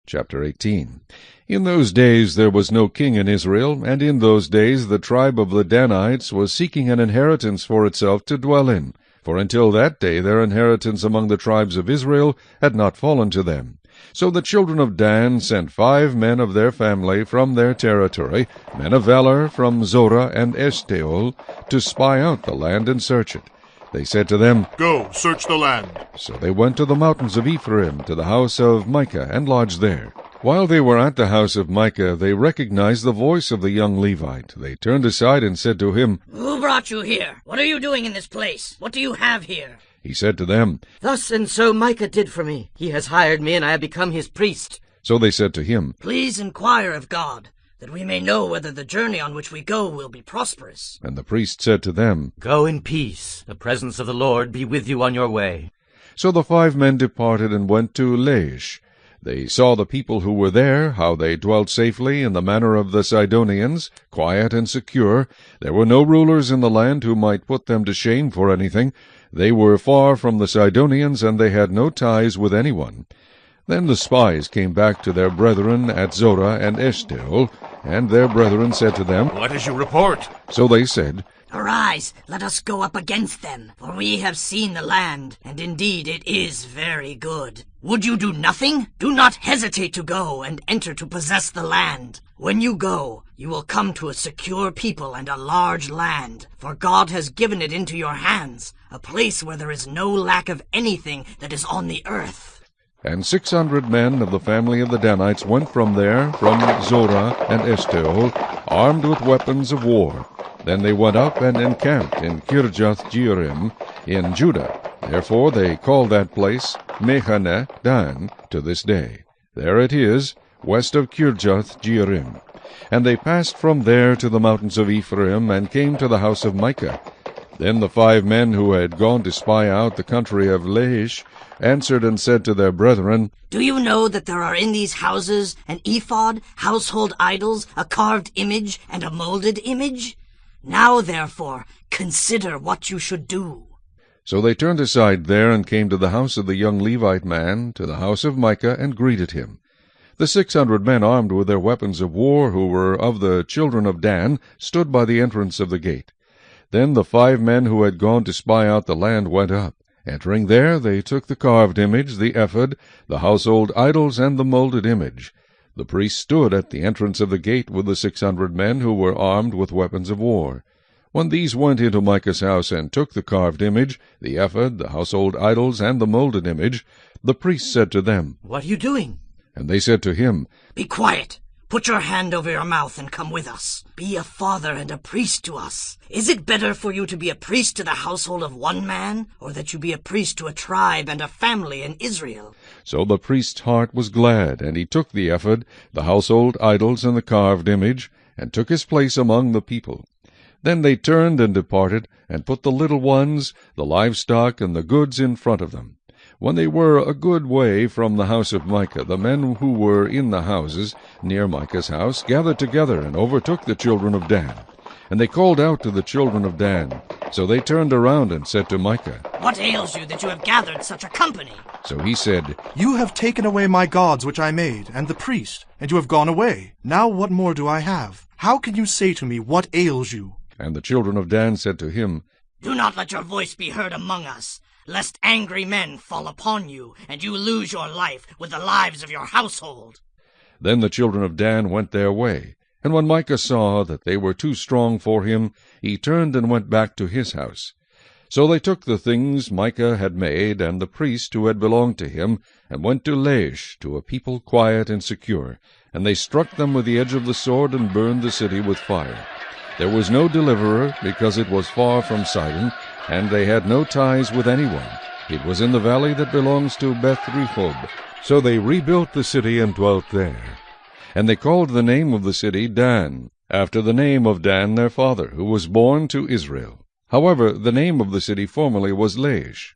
Chapter 18. In those days there was no king in Israel, and in those days the tribe of the Danites was seeking an inheritance for itself to dwell in. For until that day their inheritance among the tribes of Israel had not fallen to them. So the children of Dan sent 5 men of their family from their territory, men of valor from Zorah and Eshtaol, to spy out the land and search it. They said to them, Go, search the land. So they went to the mountains of Ephraim, to the house of Micah, and lodged there. While they were at the house of Micah, they recognized the voice of the young Levite. They turned aside and said to him, Who brought you here? What are you doing in this place? What do you have here? He said to them, Thus and so Micah did for me. He has hired me, and I have become his priest. So they said to him, Please inquire of God, that we may know whether the journey on which we go will be prosperous. And the priest said to them, Go in peace. The presence of the Lord be with you on your way. So the 5 men departed and went to Laish. They saw the people who were there, how they dwelt safely in the manner of the Sidonians, quiet and secure. There were no rulers in the land who might put them to shame for anything. They were far from the Sidonians, and they had no ties with anyone. Then the spies came back to their brethren at Zorah and Eshtaol, and their brethren said to them, What is your report? So they said, Arise, let us go up against them, for we have seen the land, and indeed it is very good. Would you do nothing? Do not hesitate to go and enter to possess the land. When you go, you will come to a secure people and a large land, for God has given it into your hands, a place where there is no lack of anything that is on the earth. And 600 men of the family of the Danites went from there, from Zorah and Eshtaol, armed with weapons of war. Then they went up and encamped in Kirjath-jearim in Judah. Therefore they call that place Mechaneh Dan to this day. There it is, west of Kirjath-jearim. And they passed from there to the mountains of Ephraim, and came to the house of Micah. Then the 5 men who had gone to spy out the country of Laish answered and said to their brethren, Do you know that there are in these houses an ephod, household idols, a carved image, and a molded image? Now, therefore, consider what you should do. So they turned aside there, and came to the house of the young Levite man, to the house of Micah, and greeted him. The 600 men armed with their weapons of war, who were of the children of Dan, stood by the entrance of the gate. Then the 5 men who had gone to spy out the land went up. Entering there, they took the carved image, the ephod, the household idols, and the molded image. The priest stood at the entrance of the gate with the 600 men who were armed with weapons of war. When these went into Micah's house and took the carved image, the ephod, the household idols, and the molded image, the priest said to them, What are you doing? And they said to him, Be quiet. Put your hand over your mouth and come with us. Be a father and a priest to us. Is it better for you to be a priest to the household of one man, or that you be a priest to a tribe and a family in Israel? So the priest's heart was glad, and he took the ephod, the household idols, and the carved image, and took his place among the people. Then they turned and departed, and put the little ones, the livestock, and the goods in front of them. When they were a good way from the house of Micah, the men who were in the houses near Micah's house gathered together and overtook the children of Dan. And they called out to the children of Dan. So they turned around and said to Micah, "What ails you that you have gathered such a company?" So he said, "You have taken away my gods which I made, and the priest, and you have gone away. Now what more do I have? How can you say to me, what ails you?" And the children of Dan said to him, "Do not let your voice be heard among us, lest angry men fall upon you, and you lose your life with the lives of your household." Then the children of Dan went their way. And when Micah saw that they were too strong for him, he turned and went back to his house. So they took the things Micah had made, and the priest who had belonged to him, and went to Laish, to a people quiet and secure. And they struck them with the edge of the sword, and burned the city with fire. There was no deliverer, because it was far from Sidon, and they had no ties with anyone. It was in the valley that belongs to Beth-rehob. So they rebuilt the city and dwelt there. And they called the name of the city Dan, after the name of Dan their father, who was born to Israel. However, the name of the city formerly was Laish.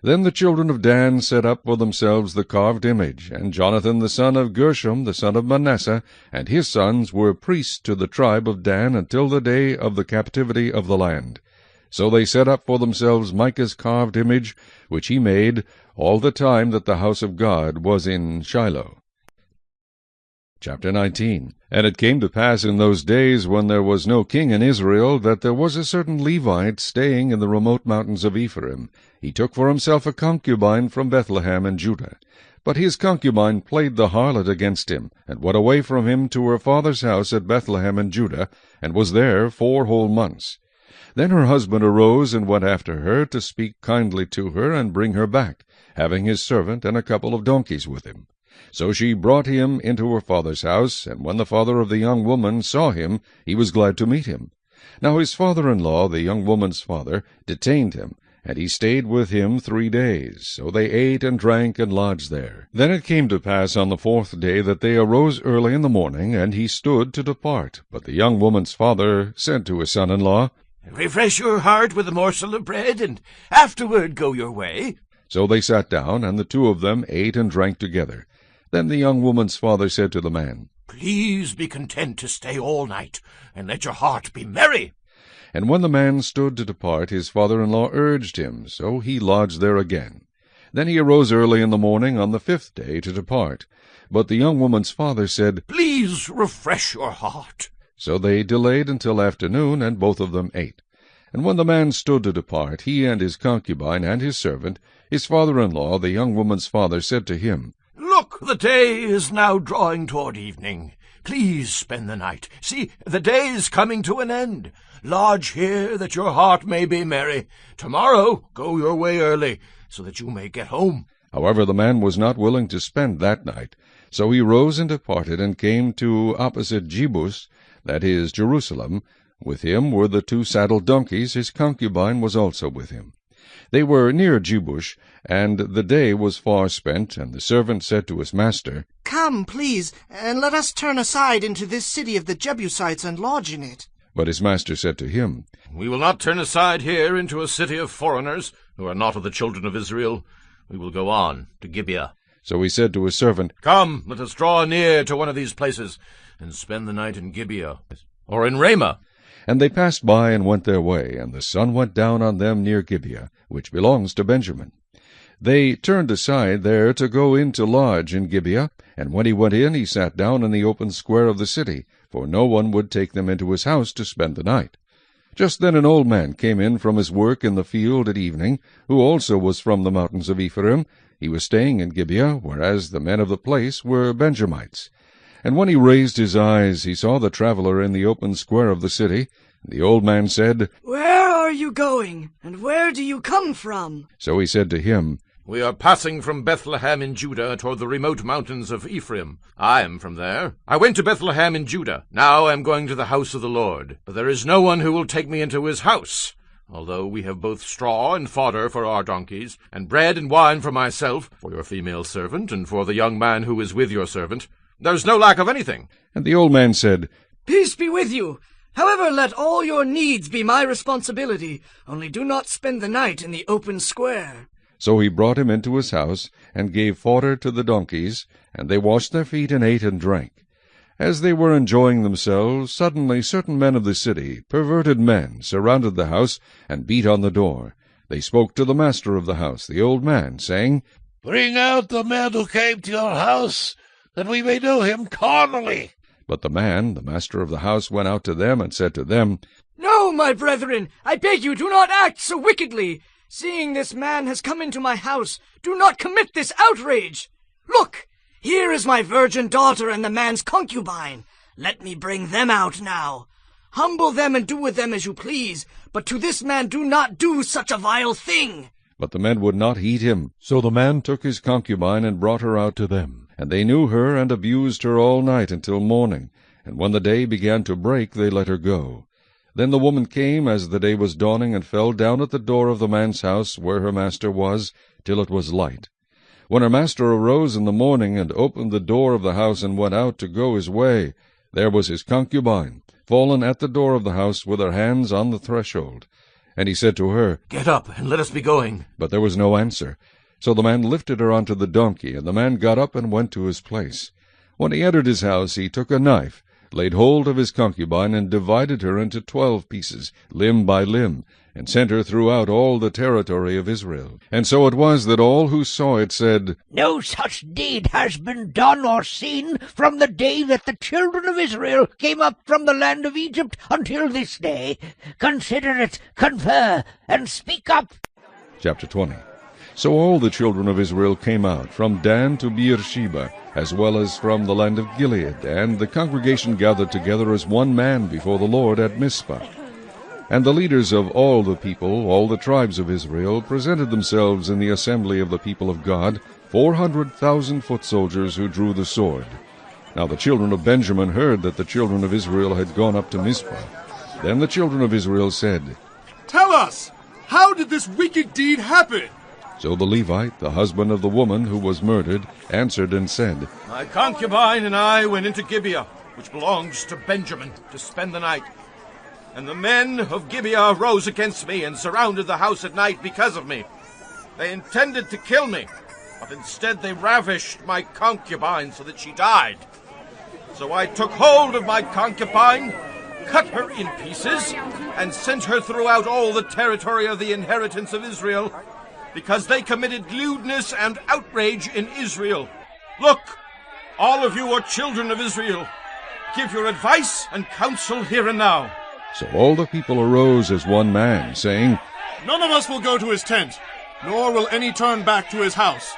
Then the children of Dan set up for themselves the carved image, and Jonathan the son of Gershom, the son of Manasseh, and his sons were priests to the tribe of Dan until the day of the captivity of the land. So they set up for themselves Micah's carved image, which he made all the time that the house of God was in Shiloh. Chapter 19. And it came to pass in those days, when there was no king in Israel, that there was a certain Levite staying in the remote mountains of Ephraim. He took for himself a concubine from Bethlehem in Judah. But his concubine played the harlot against him, and went away from him to her father's house at Bethlehem in Judah, and was there 4 whole months. Then her husband arose and went after her, to speak kindly to her, and bring her back, having his servant and a couple of donkeys with him. So she brought him into her father's house, and when the father of the young woman saw him, he was glad to meet him. Now his father-in-law, the young woman's father, detained him, and he stayed with him 3 days. So they ate and drank and lodged there. Then it came to pass on the 4th day that they arose early in the morning, and he stood to depart. But the young woman's father said to his son-in-law, "Refresh your heart with a morsel of bread, and afterward go your way." So they sat down, and the 2 of them ate and drank together. Then the young woman's father said to the man, "Please be content to stay all night, and let your heart be merry." And when the man stood to depart, his father-in-law urged him, so he lodged there again. Then he arose early in the morning on the 5th day to depart. But the young woman's father said, "Please refresh your heart." So they delayed until afternoon, and both of them ate. And when the man stood to depart, he and his concubine and his servant, his father-in-law, the young woman's father, said to him, "Look, the day is now drawing toward evening. Please spend the night. See, the day is coming to an end. Lodge here, that your heart may be merry. Tomorrow go your way early, so that you may get home." However, the man was not willing to spend that night. So he rose and departed, and came to opposite Jebus, that is, Jerusalem. With him were the 2 saddled donkeys. His concubine was also with him. They were near Jebus, and the day was far spent, and the servant said to his master, "Come, please, and let us turn aside into this city of the Jebusites and lodge in it." But his master said to him, "We will not turn aside here into a city of foreigners, who are not of the children of Israel. We will go on to Gibeah." So he said to his servant, "Come, let us draw near to one of these places, and spend the night in Gibeah, or in Ramah." And they passed by and went their way, and the sun went down on them near Gibeah, which belongs to Benjamin. They turned aside there to go in to lodge in Gibeah, and when he went in, he sat down in the open square of the city, for no one would take them into his house to spend the night. Just then an old man came in from his work in the field at evening, who also was from the mountains of Ephraim. He was staying in Gibeah, whereas the men of the place were Benjamites. And when he raised his eyes, he saw the traveller in the open square of the city. The old man said, "Where are you going, and where do you come from?" So he said to him, "We are passing from Bethlehem in Judah toward the remote mountains of Ephraim. I am from there. I went to Bethlehem in Judah. Now I am going to the house of the Lord. But there is no one who will take me into his house. Although we have both straw and fodder for our donkeys, and bread and wine for myself, for your female servant, and for the young man who is with your servant, there is no lack of anything." And the old man said, "Peace be with you. However, let all your needs be my responsibility, only do not spend the night in the open square. So he brought him into his house, and gave fodder to the donkeys, and they washed their feet, and ate and drank. As they were enjoying themselves, suddenly certain men of the city, perverted men, surrounded the house, and beat on the door. They spoke to the master of the house, the old man, saying, Bring out the man who came to your house, that we may know him carnally. But the man, the master of the house, went out to them, and said to them, No, my brethren, I beg you, do not act so wickedly. Seeing this man has come into my house, do not commit this outrage. Look, here is my virgin daughter and the man's concubine. Let me bring them out now. Humble them and do with them as you please, but to this man do not do such a vile thing. But the men would not heed him. So the man took his concubine and brought her out to them. And they knew her and abused her all night until morning. And when the day began to break, they let her go. Then the woman came as the day was dawning, and fell down at the door of the man's house where her master was, till it was light. When her master arose in the morning, and opened the door of the house, and went out to go his way, there was his concubine, fallen at the door of the house, with her hands on the threshold. And he said to her, Get up, and let us be going. But there was no answer. So the man lifted her onto the donkey, and the man got up and went to his place. When he entered his house, he took a knife, laid hold of his concubine, and divided her into 12 pieces, limb by limb, and sent her throughout all the territory of Israel. And so it was that all who saw it said, No such deed has been done or seen from the day that the children of Israel came up from the land of Egypt until this day. Consider it, confer, and speak up. Chapter 20. So all the children of Israel came out, from Dan to Beersheba, as well as from the land of Gilead, and the congregation gathered together as one man before the Lord at Mizpah. And the leaders of all the people, all the tribes of Israel, presented themselves in the assembly of the people of God, 400,000 foot soldiers who drew the sword. Now the children of Benjamin heard that the children of Israel had gone up to Mizpah. Then the children of Israel said, Tell us, how did this wicked deed happen? So the Levite, the husband of the woman who was murdered, answered and said, My concubine and I went into Gibeah, which belongs to Benjamin, to spend the night. And the men of Gibeah rose against me and surrounded the house at night because of me. They intended to kill me, but instead they ravished my concubine so that she died. So I took hold of my concubine, cut her in pieces, and sent her throughout all the territory of the inheritance of Israel, because they committed lewdness and outrage in Israel. Look, all of you are children of Israel. Give your advice and counsel here and now. So all the people arose as one man, saying, None of us will go to his tent, nor will any turn back to his house.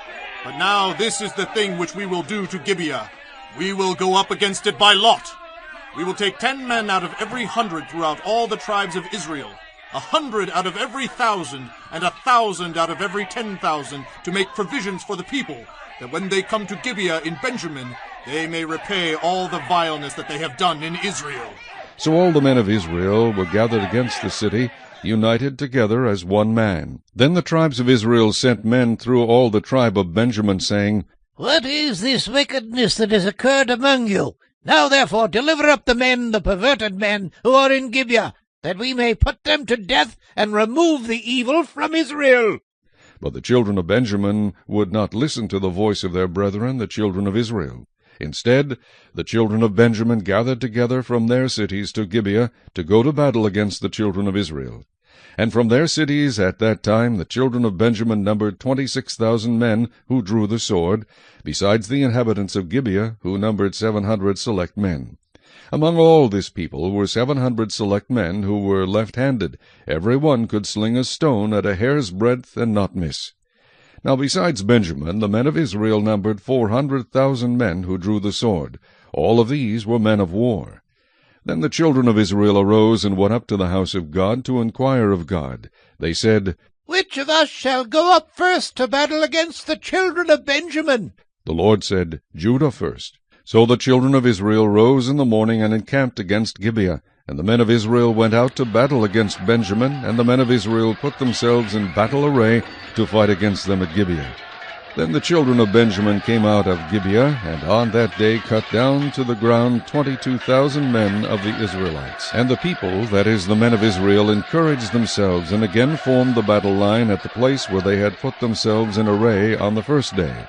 But now this is the thing which we will do to Gibeah. We will go up against it by lot. We will take 10 men out of every 100 throughout all the tribes of Israel, 100 out of every 1,000, and 1,000 out of every 10,000, to make provisions for the people, that when they come to Gibeah in Benjamin, they may repay all the vileness that they have done in Israel. So all the men of Israel were gathered against the city, united together as one man. Then the tribes of Israel sent men through all the tribe of Benjamin, saying, What is this wickedness that has occurred among you? Now therefore deliver up the men, the perverted men, who are in Gibeah, that we may put them to death, and remove the evil from Israel. But the children of Benjamin would not listen to the voice of their brethren, the children of Israel. Instead, the children of Benjamin gathered together from their cities to Gibeah to go to battle against the children of Israel. And from their cities at that time the children of Benjamin numbered 26,000 men who drew the sword, besides the inhabitants of Gibeah, who numbered 700 select men. Among all this people were 700 select men who were left-handed. Every one could sling a stone at a hair's breadth and not miss. Now besides Benjamin, the men of Israel numbered 400,000 men who drew the sword. All of these were men of war. Then the children of Israel arose and went up to the house of God to inquire of God. They said, Which of us shall go up first to battle against the children of Benjamin? The Lord said, Judah first. So the children of Israel rose in the morning and encamped against Gibeah. And the men of Israel went out to battle against Benjamin, and the men of Israel put themselves in battle array to fight against them at Gibeah. Then the children of Benjamin came out of Gibeah, and on that day cut down to the ground 22,000 men of the Israelites. And the people, that is, the men of Israel, encouraged themselves, and again formed the battle line at the place where they had put themselves in array on the first day.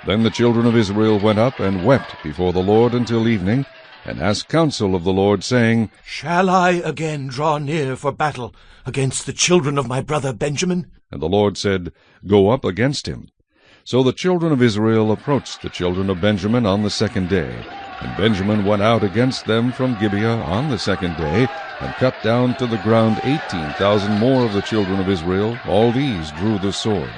Then the children of Israel went up and wept before the Lord until evening, and asked counsel of the Lord, saying, Shall I again draw near for battle against the children of my brother Benjamin? And the Lord said, Go up against him. So the children of Israel approached the children of Benjamin on the second day. And Benjamin went out against them from Gibeah on the second day, and cut down to the ground 18,000 more of the children of Israel. All these drew the sword.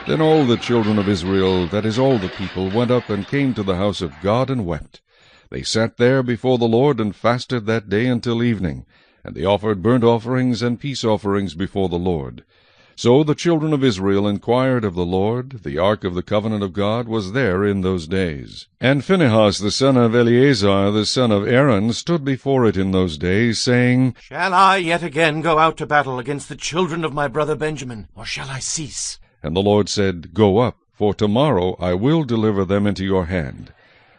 Then all the children of Israel, that is, all the people, went up and came to the house of God and wept. They sat there before the Lord and fasted that day until evening, and they offered burnt offerings and peace offerings before the Lord. So the children of Israel inquired of the Lord. The ark of the covenant of God was there in those days. And Phinehas the son of Eleazar the son of Aaron stood before it in those days, saying, Shall I yet again go out to battle against the children of my brother Benjamin, or shall I cease? And the Lord said, Go up, for tomorrow I will deliver them into your hand.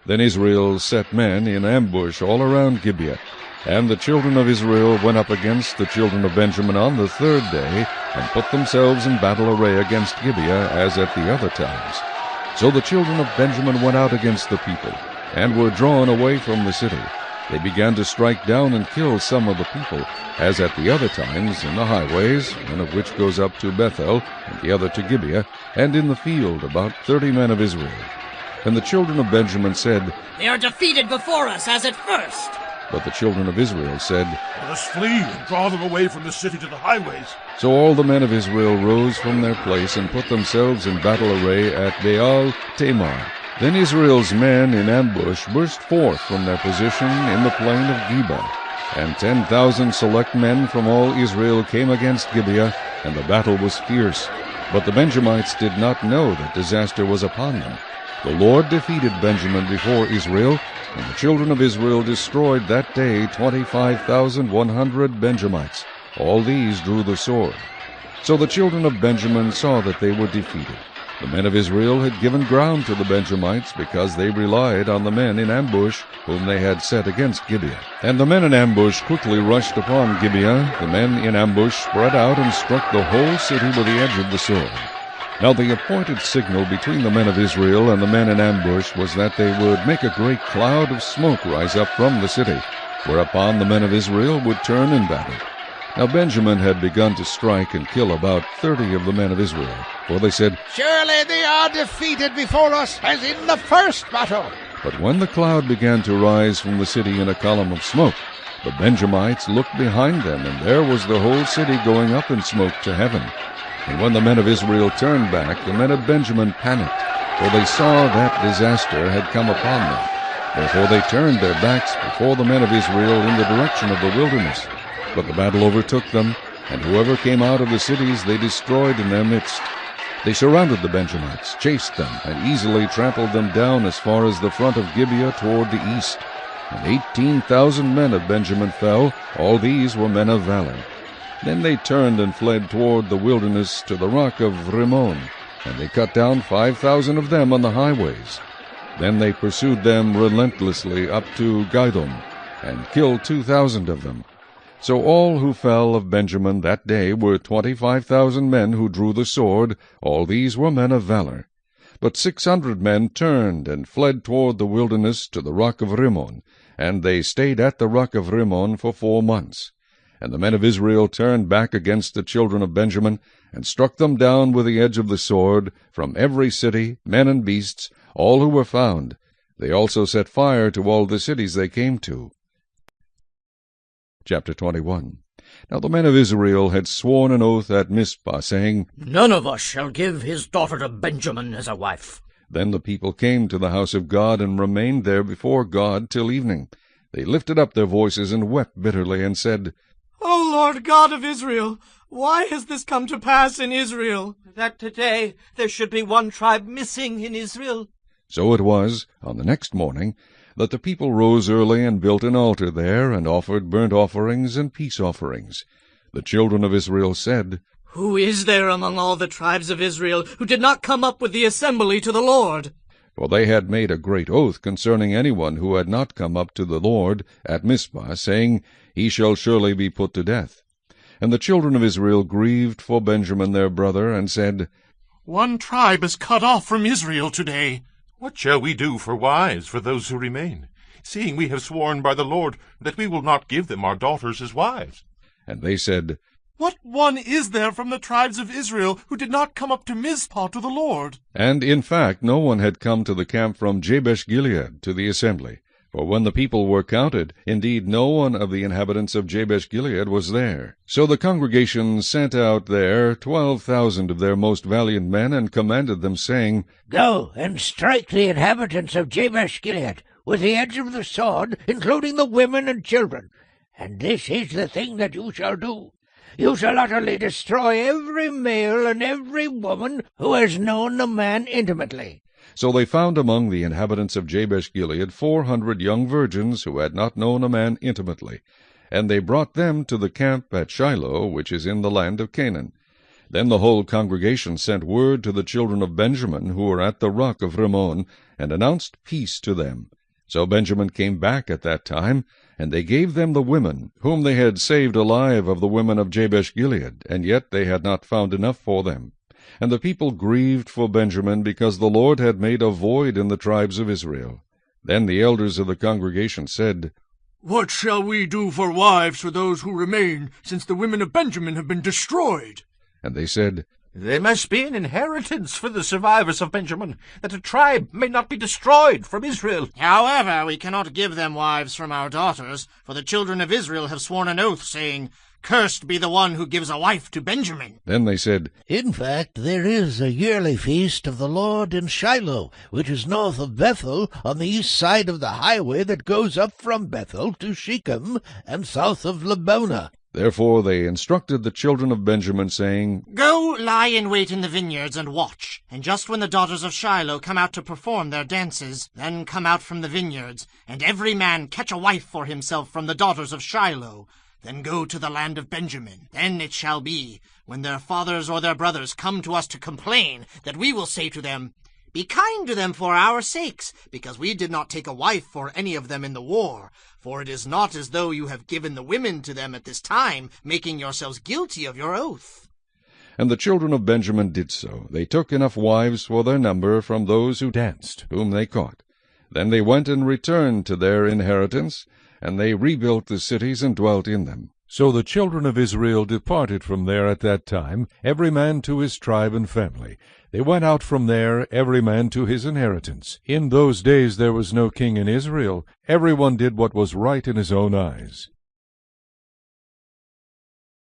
Then Israel set men in ambush all around Gibeah. And the children of Israel went up against the children of Benjamin on the third day, and put themselves in battle array against Gibeah, as at the other times. So the children of Benjamin went out against the people, and were drawn away from the city. They began to strike down and kill some of the people, as at the other times, in the highways, one of which goes up to Bethel, and the other to Gibeah, and in the field about 30 men of Israel. And the children of Benjamin said, They are defeated before us as at first. But the children of Israel said, Let us flee and draw them away from the city to the highways. So all the men of Israel rose from their place and put themselves in battle array at Baal Tamar. Then Israel's men in ambush burst forth from their position in the plain of Geba. And 10,000 select men from all Israel came against Gibeah, and the battle was fierce. But the Benjamites did not know that disaster was upon them. The Lord defeated Benjamin before Israel, and the children of Israel destroyed that day 25,100 Benjamites. All these drew the sword. So the children of Benjamin saw that they were defeated. The men of Israel had given ground to the Benjamites, because they relied on the men in ambush whom they had set against Gibeah. And the men in ambush quickly rushed upon Gibeah. The men in ambush spread out and struck the whole city with the edge of the sword. Now the appointed signal between the men of Israel and the men in ambush was that they would make a great cloud of smoke rise up from the city, whereupon the men of Israel would turn in battle. Now Benjamin had begun to strike and kill about 30 of the men of Israel, for they said, Surely they are defeated before us, as in the first battle. But when the cloud began to rise from the city in a column of smoke, the Benjamites looked behind them, and there was the whole city going up in smoke to heaven. And when the men of Israel turned back, the men of Benjamin panicked, for they saw that disaster had come upon them. Therefore they turned their backs before the men of Israel in the direction of the wilderness. But the battle overtook them, and whoever came out of the cities they destroyed in their midst. They surrounded the Benjamites, chased them, and easily trampled them down as far as the front of Gibeah toward the east. And 18,000 men of Benjamin fell. All these were men of valor. Then they turned and fled toward the wilderness to the rock of Rimmon, and they cut down 5,000 of them on the highways. Then they pursued them relentlessly up to Gidom, and killed 2,000 of them. So all who fell of Benjamin that day were 25,000 men who drew the sword. All these were men of valor. But 600 men turned and fled toward the wilderness to the rock of Rimmon, and they stayed at the rock of Rimmon for 4 months. And the men of Israel turned back against the children of Benjamin, and struck them down with the edge of the sword, from every city, men and beasts, all who were found. They also set fire to all the cities they came to. Chapter 21. Now the men of Israel had sworn an oath at Mizpah, saying, None of us shall give his daughter to Benjamin as a wife. Then the people came to the house of God, and remained there before God till evening. They lifted up their voices, and wept bitterly, and said, O Lord God of Israel, why has this come to pass in Israel? That today there should be one tribe missing in Israel. So it was, on the next morning, that the people rose early and built an altar there, and offered burnt offerings and peace offerings. The children of Israel said, Who is there among all the tribes of Israel who did not come up with the assembly to the Lord? For they had made a great oath concerning anyone who had not come up to the Lord at Mizpah, saying, He shall surely be put to death. And the children of Israel grieved for Benjamin their brother, and said, One tribe is cut off from Israel today. What shall we do for wives for those who remain, seeing we have sworn by the Lord that we will not give them our daughters as wives? And they said, What one is there from the tribes of Israel who did not come up to Mizpah to the Lord? And in fact no one had come to the camp from Jabesh-Gilead to the assembly. For when the people were counted, indeed no one of the inhabitants of Jabesh-Gilead was there. So the congregation sent out there 12,000 of their most valiant men, and commanded them, saying, Go and strike the inhabitants of Jabesh-Gilead with the edge of the sword, including the women and children. And this is the thing that you shall do. You shall utterly destroy every male and every woman who has known the man intimately. So they found among the inhabitants of Jabesh-Gilead 400 young virgins who had not known a man intimately. And they brought them to the camp at Shiloh, which is in the land of Canaan. Then the whole congregation sent word to the children of Benjamin, who were at the rock of Rimmon, and announced peace to them. So Benjamin came back at that time, and they gave them the women, whom they had saved alive of the women of Jabesh-Gilead, and yet they had not found enough for them. And the people grieved for Benjamin, because the Lord had made a void in the tribes of Israel. Then the elders of the congregation said, What shall we do for wives for those who remain, since the women of Benjamin have been destroyed? And they said, There must be an inheritance for the survivors of Benjamin, that a tribe may not be destroyed from Israel. However, we cannot give them wives from our daughters, for the children of Israel have sworn an oath, saying, Cursed be the one who gives a wife to Benjamin. Then they said, In fact, there is a yearly feast of the Lord in Shiloh, which is north of Bethel, on the east side of the highway that goes up from Bethel to Shechem, and south of Lebonah. Therefore they instructed the children of Benjamin, saying, Go lie in wait in the vineyards and watch, and just when the daughters of Shiloh come out to perform their dances, then come out from the vineyards, and every man catch a wife for himself from the daughters of Shiloh. Then go to the land of Benjamin. Then it shall be, when their fathers or their brothers come to us to complain, that we will say to them, Be kind to them for our sakes, because we did not take a wife for any of them in the war. For it is not as though you have given the women to them at this time, making yourselves guilty of your oath. And the children of Benjamin did so. They took enough wives for their number from those who danced, whom they caught. Then they went and returned to their inheritance, and they rebuilt the cities and dwelt in them. So the children of Israel departed from there at that time, every man to his tribe and family. They went out from there, every man to his inheritance. In those days there was no king in Israel. Every one did what was right in his own eyes.